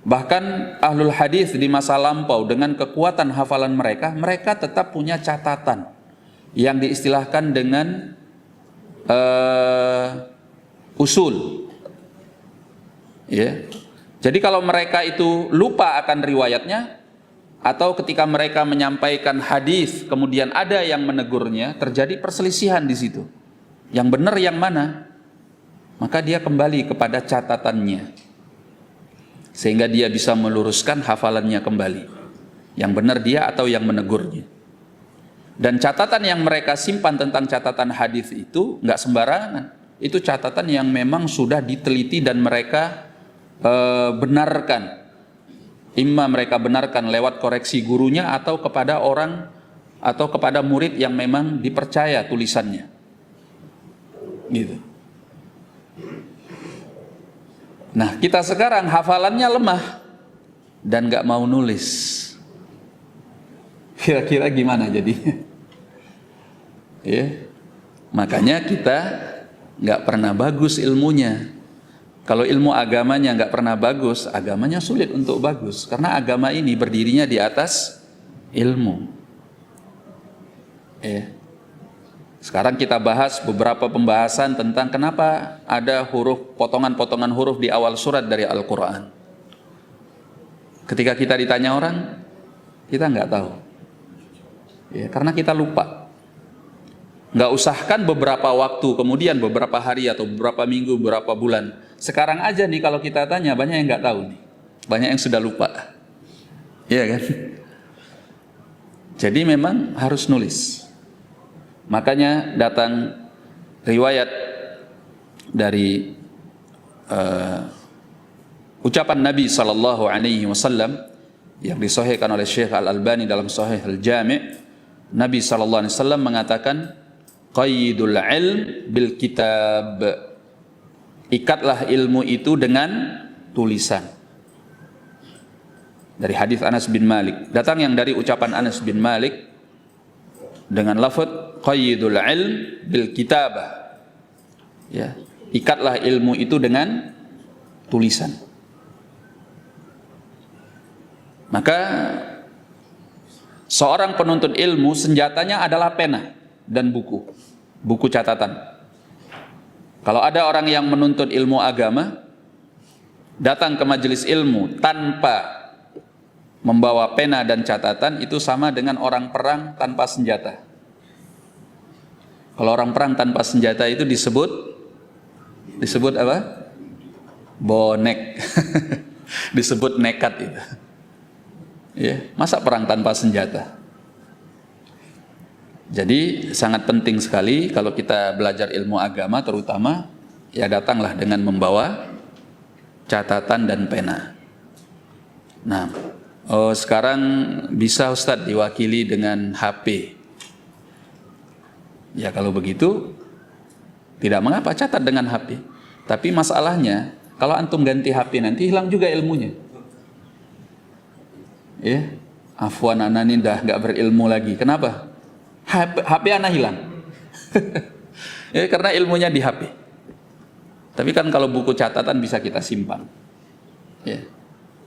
Bahkan ahlul hadis di masa lampau dengan kekuatan hafalan mereka tetap punya catatan yang diistilahkan dengan usul. Ya. Jadi kalau mereka itu lupa akan riwayatnya, atau ketika mereka menyampaikan hadis kemudian ada yang menegurnya, terjadi perselisihan di situ. Yang benar yang mana? Maka dia kembali kepada catatannya, sehingga dia bisa meluruskan hafalannya kembali. Yang benar dia atau yang menegurnya. Dan catatan yang mereka simpan tentang catatan hadis itu nggak sembarangan. Itu catatan yang memang sudah diteliti dan mereka benarkan. Imma mereka benarkan lewat koreksi gurunya atau kepada orang atau kepada murid yang memang dipercaya tulisannya. Gitu. Nah, kita sekarang hafalannya lemah dan nggak mau nulis. Kira-kira gimana jadinya? Ya, makanya kita nggak pernah bagus ilmunya. Kalau ilmu agamanya nggak pernah bagus, agamanya sulit untuk bagus, karena agama ini berdirinya di atas ilmu. Sekarang kita bahas beberapa pembahasan tentang kenapa ada potongan-potongan huruf di awal surat dari Al-Quran. Ketika kita ditanya orang, kita nggak tahu, karena kita lupa. Nggak usahkan beberapa waktu kemudian, beberapa hari atau beberapa minggu, beberapa bulan. Sekarang aja nih kalau kita tanya, banyak yang nggak tahu nih, banyak yang sudah lupa, iya kan? Jadi memang harus nulis. Makanya datang riwayat dari ucapan Nabi SAW yang disahihkan oleh Syekh Al-Albani dalam Sahih Al-Jami'. Nabi SAW mengatakan, qayyidul ilm bil kitab, ikatlah ilmu itu dengan tulisan. Dari hadis Anas bin Malik, datang yang dari ucapan Anas bin Malik dengan lafaz qayyidul ilm bil kitabah, ya, ikatlah ilmu itu dengan tulisan. Maka seorang penuntut ilmu senjatanya adalah pena dan buku catatan. Kalau ada orang yang menuntut ilmu agama, datang ke majelis ilmu tanpa membawa pena dan catatan, itu sama dengan orang perang tanpa senjata. Kalau orang perang tanpa senjata itu disebut apa? Bonek. Disebut nekat itu. Ya, masa perang tanpa senjata? Jadi sangat penting sekali kalau kita belajar ilmu agama terutama, ya datanglah dengan membawa catatan dan pena. Nah, sekarang bisa Ustadz diwakili dengan HP. Ya kalau begitu tidak mengapa, catat dengan HP. Tapi masalahnya kalau antum ganti HP nanti hilang juga ilmunya. Ya, afwan anak ini dah nggak berilmu lagi. Kenapa? HP anak hilang. Ya karena ilmunya di HP. Tapi kan kalau buku catatan bisa kita simpan. Ya.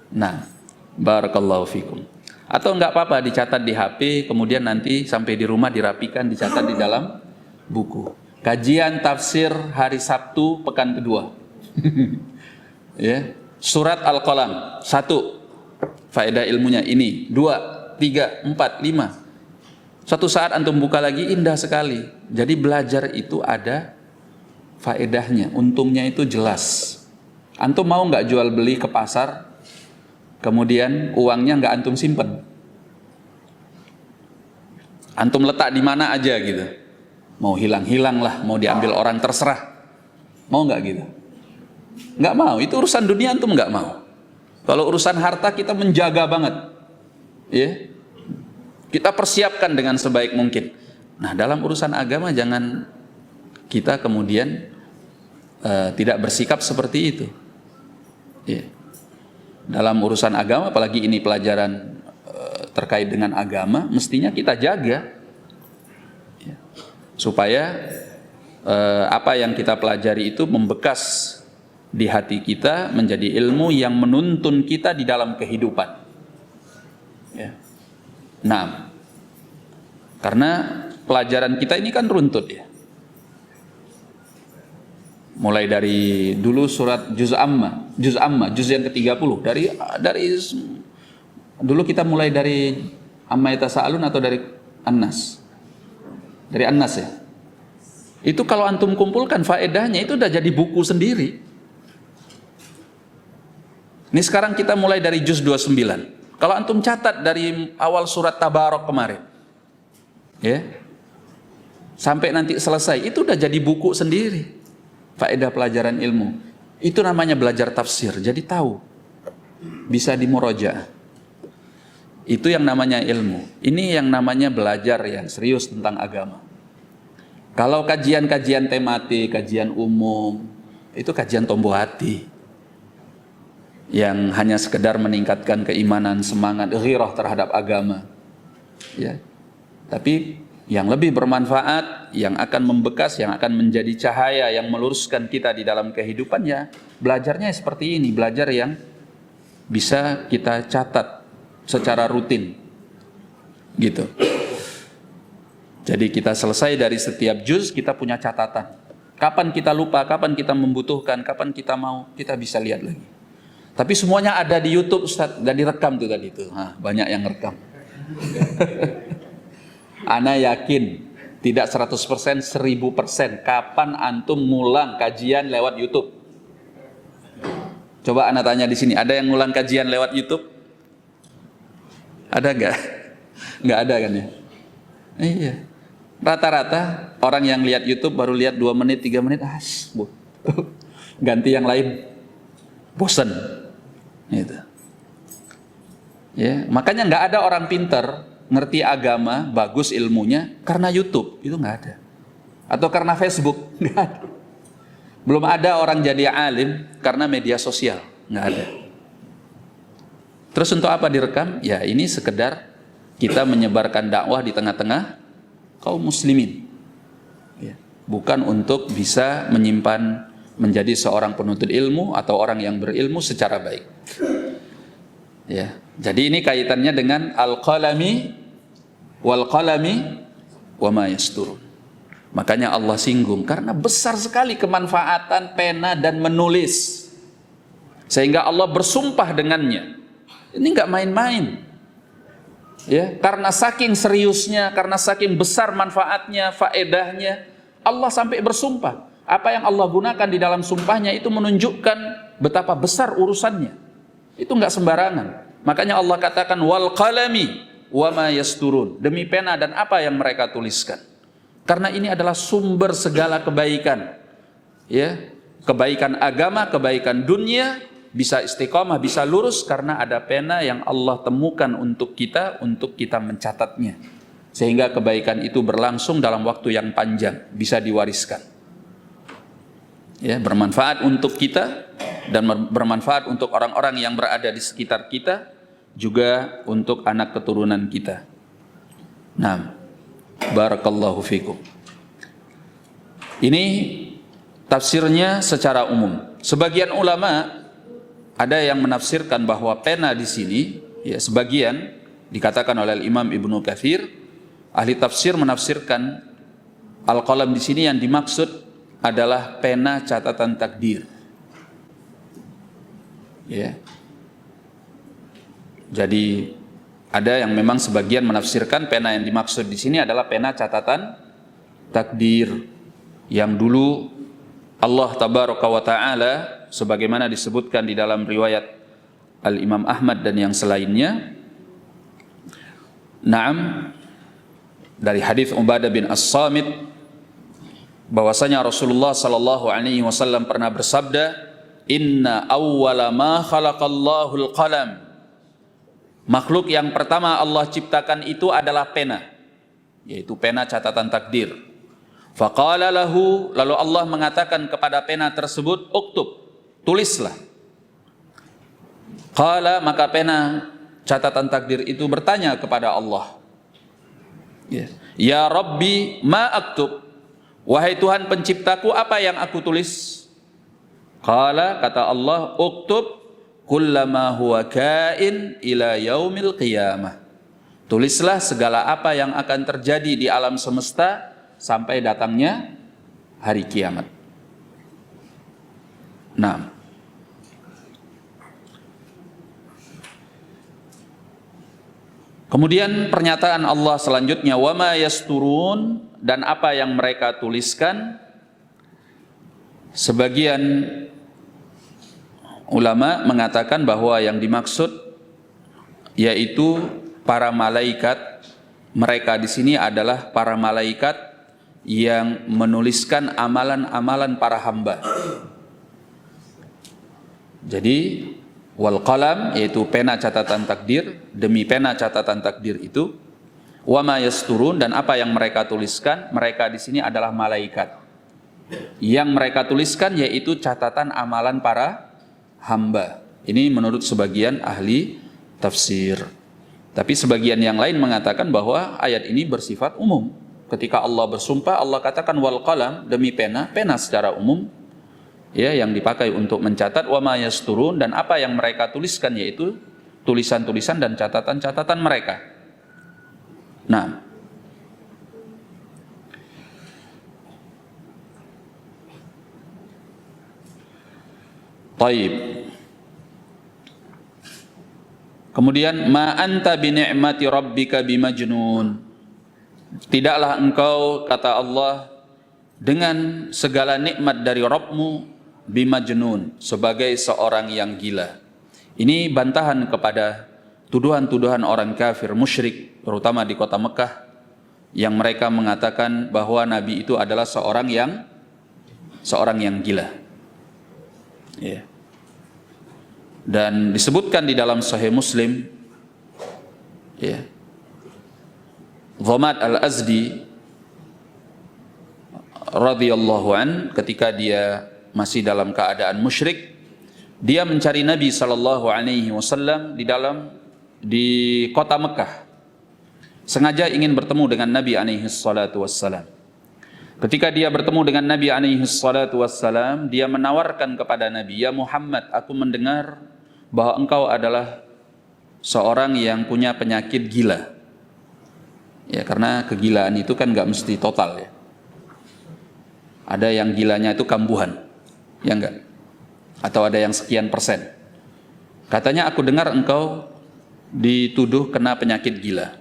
Nah, barakallahu fikum. Atau enggak apa-apa dicatat di HP, kemudian nanti sampai di rumah dirapikan, dicatat di dalam buku. Kajian tafsir hari Sabtu pekan kedua. Ya. Surat Al-Qalam 1. Faedah ilmunya ini 2, 3, 4, 5. Suatu saat antum buka lagi indah sekali. Jadi belajar itu ada faedahnya, untungnya itu jelas. Antum mau nggak jual beli ke pasar, kemudian uangnya nggak antum simpen, antum letak di mana aja gitu, mau hilang-hilang lah, mau diambil orang terserah, mau nggak gitu? Nggak mau, itu urusan dunia antum nggak mau. Kalau urusan harta kita menjaga banget, ya, kita persiapkan dengan sebaik mungkin. Nah dalam urusan agama jangan kita kemudian tidak bersikap seperti itu. Ya. Dalam urusan agama, apalagi ini pelajaran terkait dengan agama, mestinya kita jaga ya, supaya apa yang kita pelajari itu membekas di hati kita, menjadi ilmu yang menuntun kita di dalam kehidupan. Ya. Nah, karena pelajaran kita ini kan runtut ya. Mulai dari dulu surat juz amma, juz yang ke-30. Dari dulu kita mulai dari amma yatasaalun atau dari An-Nas? Dari An-Nas ya. Itu kalau antum kumpulkan faedahnya itu udah jadi buku sendiri. Ini sekarang kita mulai dari juz 29. Kalau antum catat dari awal surat Tabarok kemarin, ya, sampai nanti selesai, itu udah jadi buku sendiri. Faedah pelajaran ilmu. Itu namanya belajar tafsir. Jadi tahu. Bisa dimurojaah. Itu yang namanya ilmu. Ini yang namanya belajar yang serius tentang agama. Kalau kajian-kajian tematik, kajian umum, itu kajian tombo hati. Yang hanya sekedar meningkatkan keimanan, semangat, ghirah terhadap agama. Ya. Tapi yang lebih bermanfaat, yang akan membekas, yang akan menjadi cahaya, yang meluruskan kita di dalam kehidupan, ya belajarnya seperti ini, belajar yang bisa kita catat secara rutin, gitu. Jadi kita selesai dari setiap juz, kita punya catatan. Kapan kita lupa, kapan kita membutuhkan, kapan kita mau, kita bisa lihat lagi. Tapi semuanya ada di YouTube, Ustaz, dan direkam tuh tadi tuh. Nah, banyak yang rekam. Ana yakin tidak 100%, 1000%. Kapan antum ngulang kajian lewat YouTube? Coba ana tanya di sini, ada yang ngulang kajian lewat YouTube? Ada nggak? Nggak ada kan ya? Iya. Rata-rata orang yang lihat YouTube baru lihat 2 menit, 3 menit, ganti yang lain, bosan. Gitu. Ya, makanya nggak ada orang pintar ngerti agama, bagus ilmunya karena YouTube, itu nggak ada. Atau karena Facebook, nggak ada. Belum ada orang jadi alim karena media sosial, nggak ada. Terus untuk apa direkam? Ya ini sekedar kita menyebarkan dakwah di tengah-tengah kaum muslimin. Ya. Bukan untuk bisa menyimpan menjadi seorang penuntut ilmu atau orang yang berilmu secara baik. Ya. Jadi ini kaitannya dengan al-qalami wal qalami wa ma yasturun. Makanya Allah singgung karena besar sekali kemanfaatan pena dan menulis. Sehingga Allah bersumpah dengannya. Ini enggak main-main. Ya, karena saking seriusnya, karena saking besar manfaatnya, faedahnya, Allah sampai bersumpah. Apa yang Allah gunakan di dalam sumpahnya itu menunjukkan betapa besar urusannya. Itu enggak sembarangan. Makanya Allah katakan wal qalami wama yasturun, demi pena dan apa yang mereka tuliskan. Karena ini adalah sumber segala kebaikan. Ya, kebaikan agama, kebaikan dunia bisa istiqomah, bisa lurus karena ada pena yang Allah temukan untuk kita mencatatnya. Sehingga kebaikan itu berlangsung dalam waktu yang panjang, bisa diwariskan. Ya, bermanfaat untuk kita dan bermanfaat untuk orang-orang yang berada di sekitar kita, juga untuk anak keturunan kita. Nah, barakallahu fikum. Ini tafsirnya secara umum. Sebagian ulama ada yang menafsirkan bahwa pena di sini, ya sebagian dikatakan oleh Imam Ibnu Katsir, ahli tafsir menafsirkan al-qalam di sini yang dimaksud adalah pena catatan takdir. Ya. Jadi ada yang memang sebagian menafsirkan pena yang dimaksud di sini adalah pena catatan takdir yang dulu Allah tabaraka wa taala sebagaimana disebutkan di dalam riwayat Al-Imam Ahmad dan yang selainnya. Naam, dari hadis Ubadah bin As-Samit bahwasanya Rasulullah sallallahu alaihi wasallam pernah bersabda, "Inna awwala ma khalaqallahu al-qalam." Makhluk yang pertama Allah ciptakan itu adalah pena, yaitu pena catatan takdir. Faqala lahu, lalu Allah mengatakan kepada pena tersebut, "Uktub," tulislah. Qala, maka pena catatan takdir itu bertanya kepada Allah, "Ya Rabbi, ma aktub?" Wahai Tuhan penciptaku, apa yang aku tulis? Qala, kata Allah, "Uktub kullama huwa kain ila yaumil qiyamah." Tulislah segala apa yang akan terjadi di alam semesta sampai datangnya hari kiamat. Nah, kemudian pernyataan Allah selanjutnya, wama yasturun, dan apa yang mereka tuliskan. Sebagian ulama mengatakan bahwa yang dimaksud yaitu para malaikat. Mereka di sini adalah para malaikat yang menuliskan amalan-amalan para hamba. Jadi wal qalam, yaitu pena catatan takdir, demi pena catatan takdir itu, wama yasturun, dan apa yang mereka tuliskan. Mereka di sini adalah malaikat. Yang mereka tuliskan yaitu catatan amalan para hamba. Ini menurut sebagian ahli tafsir. Tapi sebagian yang lain mengatakan bahwa ayat ini bersifat umum. Ketika Allah bersumpah, Allah katakan wal qalam, demi pena, pena secara umum, ya, yang dipakai untuk mencatat, wama yasturun, dan apa yang mereka tuliskan yaitu tulisan-tulisan dan catatan-catatan mereka. Nah, taib. Kemudian ma anta bi ni'mati rabbika bimajnun. Tidaklah engkau, kata Allah, dengan segala nikmat dari Rabbmu, bimajnun, sebagai seorang yang gila. Ini bantahan kepada tuduhan-tuduhan orang kafir musyrik, terutama di kota Mekah, yang mereka mengatakan bahwa Nabi itu adalah seorang yang gila. Ya. Dan disebutkan di dalam Sahih Muslim, ya, Dhamad al-Azdi radhiyallahu an, ketika dia masih dalam keadaan musyrik, dia mencari Nabi sallallahu alaihi wasallam di kota Mekah. Sengaja ingin bertemu dengan Nabi alaihi salatu wassalam. Ketika dia bertemu dengan Nabi alaihi salatu wassalam, dia menawarkan kepada Nabi, "Ya Muhammad, aku mendengar bahwa engkau adalah seorang yang punya penyakit gila." Ya, karena kegilaan itu kan nggak mesti total, ya. Ada yang gilanya itu kambuhan, ya enggak? Atau ada yang sekian persen. Katanya, aku dengar engkau dituduh kena penyakit gila.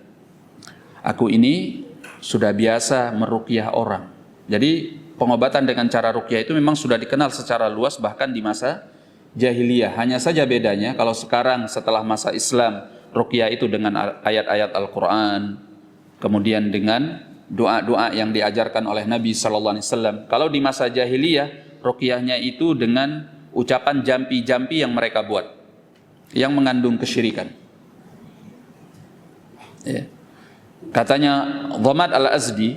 Aku ini sudah biasa meruqyah orang. Jadi pengobatan dengan cara ruqyah itu memang sudah dikenal secara luas bahkan di masa jahiliyah. Hanya saja bedanya kalau sekarang setelah masa Islam, ruqyah itu dengan ayat-ayat Al-Quran, kemudian dengan doa-doa yang diajarkan oleh Nabi Sallallahu Alaihi Wasallam. Kalau di masa jahiliyah, ruqyahnya itu dengan ucapan jampi-jampi yang mereka buat, yang mengandung kesyirikan. Ya. Katanya Dhamad Al-Azdi,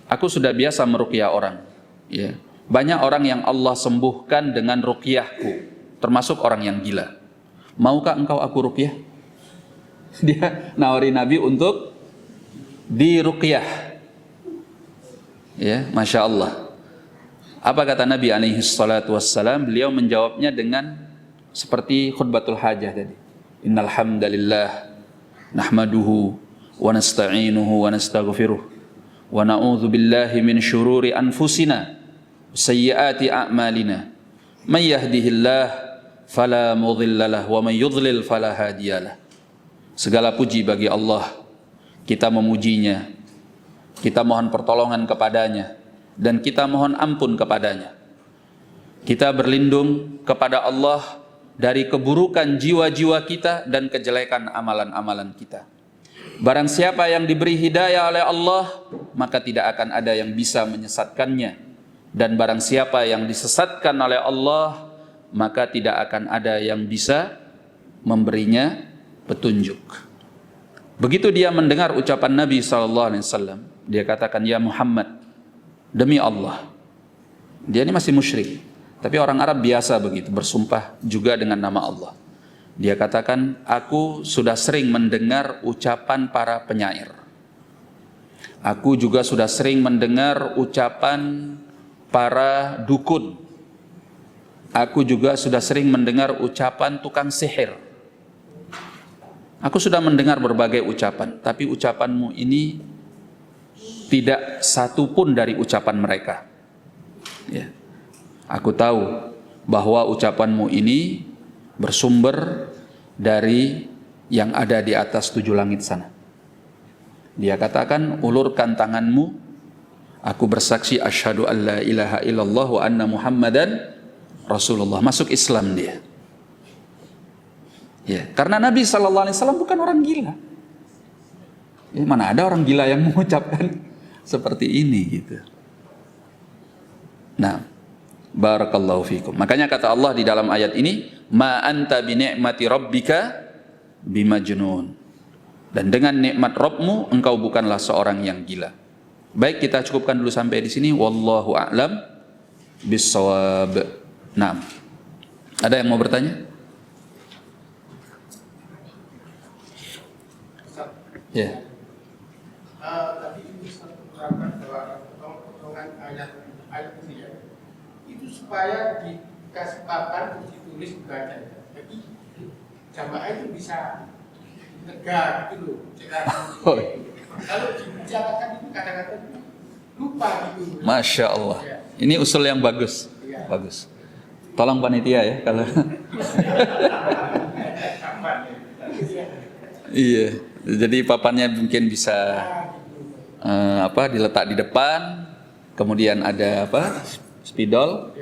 aku sudah biasa meruqyah orang. Ya. Banyak orang yang Allah sembuhkan dengan ruqyahku, termasuk orang yang gila. Maukah engkau aku ruqyah? Dia nawari Nabi untuk diruqyah. Ya, Masya Allah. Apa kata Nabi alaihi salatu wassalam? Beliau menjawabnya dengan seperti khutbatul hajah tadi. Innal hamdalillah nahmaduhu wa nasta'inuhu wa nastaghfiruh wa na'udzu billahi min syururi anfusina sayyiati a'malina may yahdihillah fala mudhillalah wa may yudlil fala hadiyalah. Segala puji bagi Allah, kita memujinya, kita mohon pertolongan kepadanya, dan kita mohon ampun kepadanya. Kita berlindung kepada Allah dari keburukan jiwa-jiwa kita dan kejelekan amalan-amalan kita. Barang siapa yang diberi hidayah oleh Allah, maka tidak akan ada yang bisa menyesatkannya. Dan barang siapa yang disesatkan oleh Allah, maka tidak akan ada yang bisa memberinya petunjuk. Begitu dia mendengar ucapan Nabi SAW, dia katakan, ya Muhammad, demi Allah. Dia ini masih musyrik, tapi orang Arab biasa begitu, bersumpah juga dengan nama Allah. Dia katakan, aku sudah sering mendengar ucapan para penyair. Aku juga sudah sering mendengar ucapan para dukun. Aku juga sudah sering mendengar ucapan tukang sihir. Aku sudah mendengar berbagai ucapan, tapi ucapanmu ini tidak satu pun dari ucapan mereka. Ya. Aku tahu bahwa ucapanmu ini bersumber dari yang ada di atas 7 langit sana. Dia katakan, ulurkan tanganmu, aku bersaksi asyhadu an la ilaha illallah wa anna muhammadan rasulullah. Masuk Islam dia. Ya, karena Nabi SAW bukan orang gila. Ya, mana ada orang gila yang mengucapkan seperti ini gitu. Nah, barakallahu fikum. Makanya kata Allah di dalam ayat ini, ma anta bi ni'mati rabbika bimajnun. Dan dengan nikmat Rabbmu engkau bukanlah seorang yang gila. Baik, kita cukupkan dulu sampai di sini. Wallahu a'lam bissawab. Nah, ada yang mau bertanya? Ya. Tadi itu menerangkan bahwa potongan ayat ini ya, itu supaya dikasih papan untuk ditulis dibaca. Jadi jamaah itu bisa tegak gitu loh. Kalau dibicarakan itu kadang-kadang lupa gitu. Masya Allah. Ini usul yang bagus. Ya. Bagus. Tolong panitia ya kalau. Iya. Jadi papannya mungkin bisa diletak di depan, kemudian ada spidol,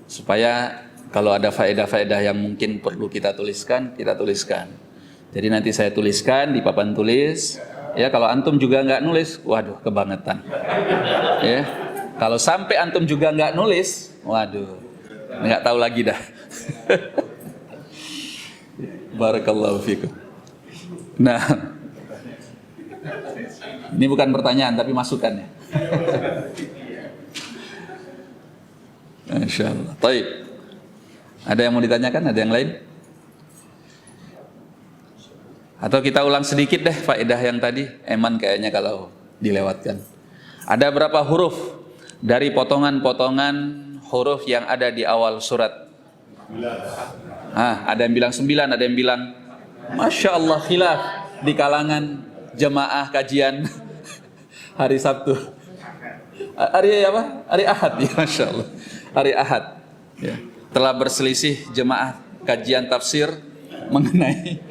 supaya kalau ada faedah-faedah yang mungkin perlu kita tuliskan, kita tuliskan. Jadi nanti saya tuliskan di papan tulis. Ya, kalau antum juga nggak nulis, waduh kebangetan. Ya, kalau sampai antum juga nggak nulis, waduh, nggak tahu lagi dah. Barakallahu fikum. Nah, ini bukan pertanyaan tapi masukan ya. Masya Allah. Taib. Ada yang mau ditanyakan? Ada yang lain? Atau kita ulang sedikit deh faedah yang tadi. Eman kayaknya kalau dilewatkan. Ada berapa huruf dari potongan-potongan huruf yang ada di awal surat? Ada yang bilang 9, ada yang bilang Masya Allah, khilaf di kalangan jemaah kajian hari Sabtu. Hari apa? Hari Ahad ya, Masya Allah. Hari Ahad ya. Telah berselisih jemaah kajian tafsir mengenai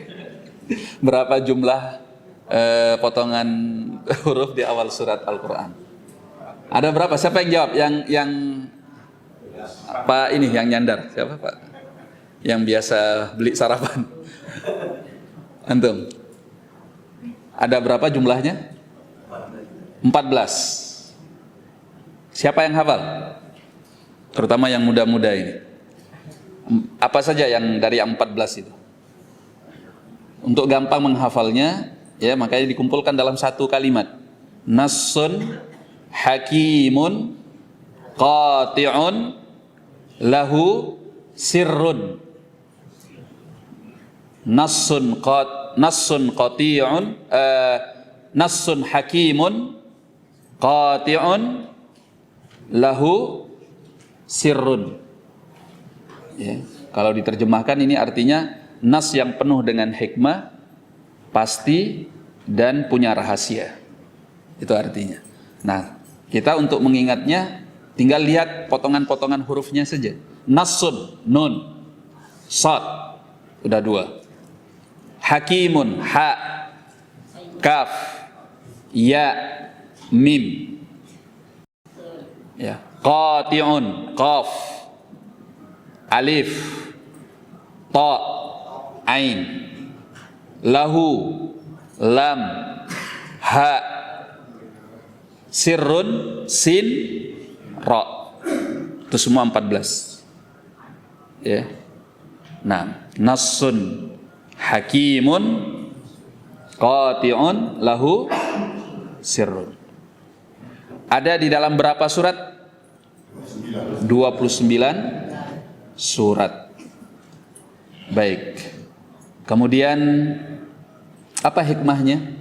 berapa jumlah potongan huruf di awal surat Al-Quran. Ada berapa? Siapa yang jawab? Yang Pak ini yang nyandar. Siapa Pak? Yang biasa beli sarapan. Antum. Ada berapa jumlahnya? 14. Siapa yang hafal? Terutama yang muda-muda ini. Apa saja yang dari yang 14 itu? Untuk gampang menghafalnya, ya makanya dikumpulkan dalam satu kalimat. Nassun hakimun qati'un lahu sirrun. Nassun qati'un nassun hakimun qati'un lahu sirrun. Ya, kalau diterjemahkan ini artinya nas yang penuh dengan hikmah, pasti dan punya rahasia. Itu artinya. Nah, kita untuk mengingatnya tinggal lihat potongan-potongan hurufnya saja. Nassun, nun, sad, udah 2. Hakimun, ha, kaf, ya, mim. Ya, qati'un, qaf, alif, ta, ain, lahu, lam, ha, sirrun, sin, ra. Itu semua 14. Ya. Nah, nassun hakimun qati'un lahu sirrun. Ada di dalam berapa surat? 29 surat. Baik. Kemudian apa hikmahnya?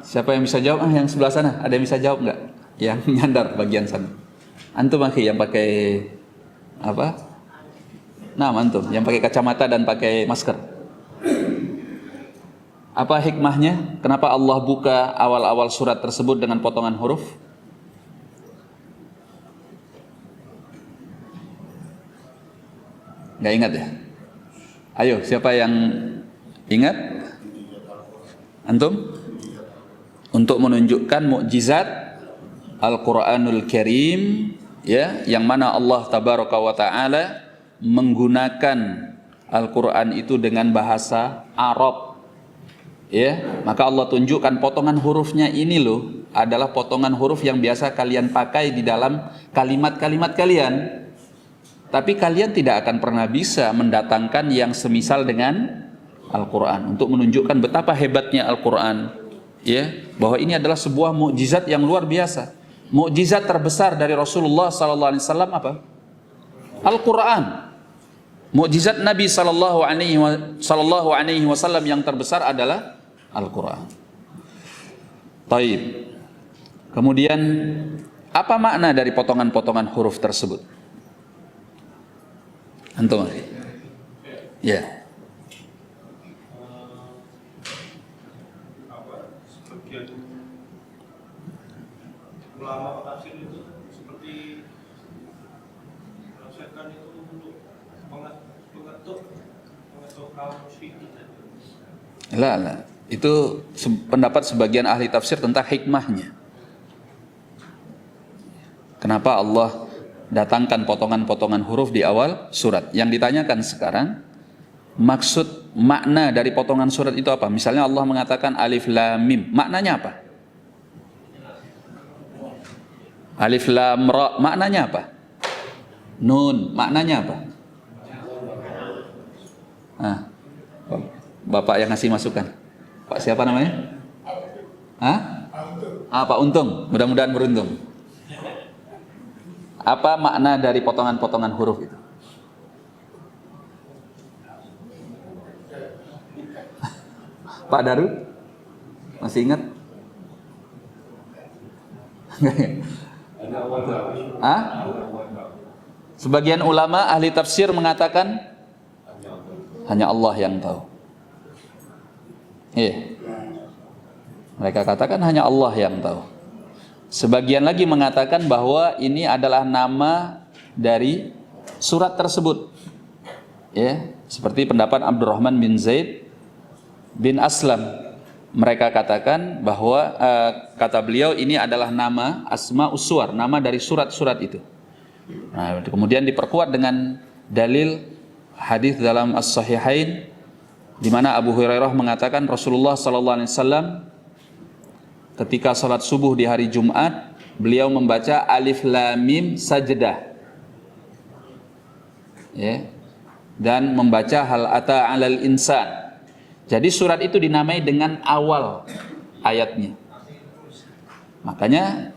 Siapa yang bisa jawab? Yang sebelah sana. Ada yang bisa jawab nggak? Yang nyandar bagian sana. Antum yang pakai apa? Nah, antum yang pakai kacamata dan pakai masker. Apa hikmahnya? Kenapa Allah buka awal-awal surat tersebut dengan potongan huruf? Nggak ingat ya? Ayo, siapa yang ingat? Antum? Untuk menunjukkan mukjizat Al-Quranul Karim, ya, yang mana Allah Tabaraka wa Ta'ala menggunakan Al-Quran itu dengan bahasa Arab. Ya, maka Allah tunjukkan potongan hurufnya ini loh adalah potongan huruf yang biasa kalian pakai di dalam kalimat-kalimat kalian. Tapi kalian tidak akan pernah bisa mendatangkan yang semisal dengan Al-Quran untuk menunjukkan betapa hebatnya Al-Quran. Ya, bahwa ini adalah sebuah mukjizat yang luar biasa. Mukjizat terbesar dari Rasulullah sallallahu alaihi wasallam apa? Al-Quran. Mukjizat Nabi sallallahu alaihi wasallam yang terbesar adalah Al-Quran. Taib. Kemudian apa makna dari potongan-potongan huruf tersebut? Antum? Ya. Sebagian ulama tafsir itu seperti menafsirkan itu untuk mengetuk kaum musyrikin. Lah. Itu pendapat sebagian ahli tafsir tentang hikmahnya. Kenapa Allah datangkan potongan-potongan huruf di awal surat? Yang ditanyakan sekarang, maksud makna dari potongan surat itu apa? Misalnya Allah mengatakan alif lam mim, maknanya apa? Alif lam ra, maknanya apa? Nun, maknanya apa? Nah, Bapak yang ngasih masukan, Pak siapa namanya? Hah? Pak Untung, mudah-mudahan beruntung. Apa makna dari potongan-potongan huruf itu? Pak Daru? Masih ingat? Hah? Sebagian ulama ahli tafsir mengatakan hanya Allah yang tahu. Iya. Mereka katakan hanya Allah yang tahu. Sebagian lagi mengatakan bahwa ini adalah nama dari surat tersebut. Ya, seperti pendapat Abdurrahman bin Zaid bin Aslam. mereka katakan bahwa kata beliau ini adalah nama asma uswar, nama dari surat-surat itu. Nah, kemudian diperkuat dengan dalil hadis dalam As-Sahihain di mana Abu Hurairah mengatakan Rasulullah sallallahu alaihi wasallam ketika salat subuh di hari Jumat, beliau membaca Alif Lam Mim Sajdah. Ya. Dan membaca Hal Ata 'alal Insan. Jadi surat itu dinamai dengan awal ayatnya. Makanya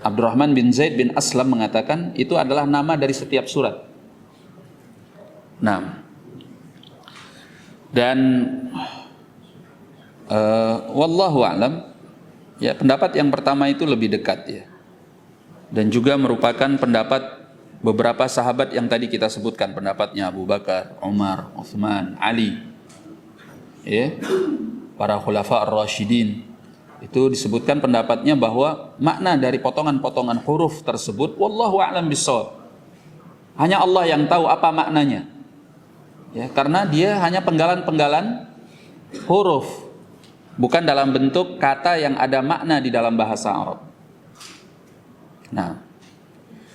Abdurrahman bin Zaid bin Aslam mengatakan itu adalah nama dari setiap surat. Nah, dan wallahu a'lam, ya pendapat yang pertama itu lebih dekat ya, dan juga merupakan pendapat beberapa sahabat yang tadi kita sebutkan, pendapatnya Abu Bakar, Umar, Utsman, Ali, ya, para khulafa ar-rasyidin. Itu disebutkan pendapatnya bahwa makna dari potongan-potongan huruf tersebut wallahu a'lam bissawab, hanya Allah yang tahu apa maknanya. Ya, karena dia hanya penggalan-penggalan huruf, bukan dalam bentuk kata yang ada makna di dalam bahasa Arab. Nah,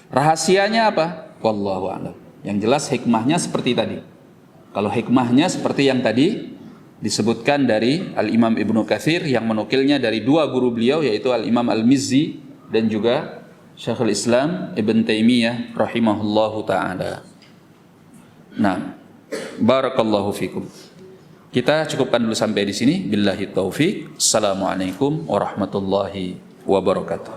rahasianya apa? Wallahu a'lam. Yang jelas hikmahnya seperti tadi. Kalau hikmahnya seperti yang tadi disebutkan dari Al-Imam Ibnu Katsir yang menukilnya dari dua guru beliau, yaitu Al-Imam Al-Mizzi dan juga Syekhul Islam Ibn Taimiyah rahimahullahu ta'ala. Nah, barakallahu fikum. Kita cukupkan dulu sampai di sini. Billahi taufik. Assalamualaikum warahmatullahi wabarakatuh.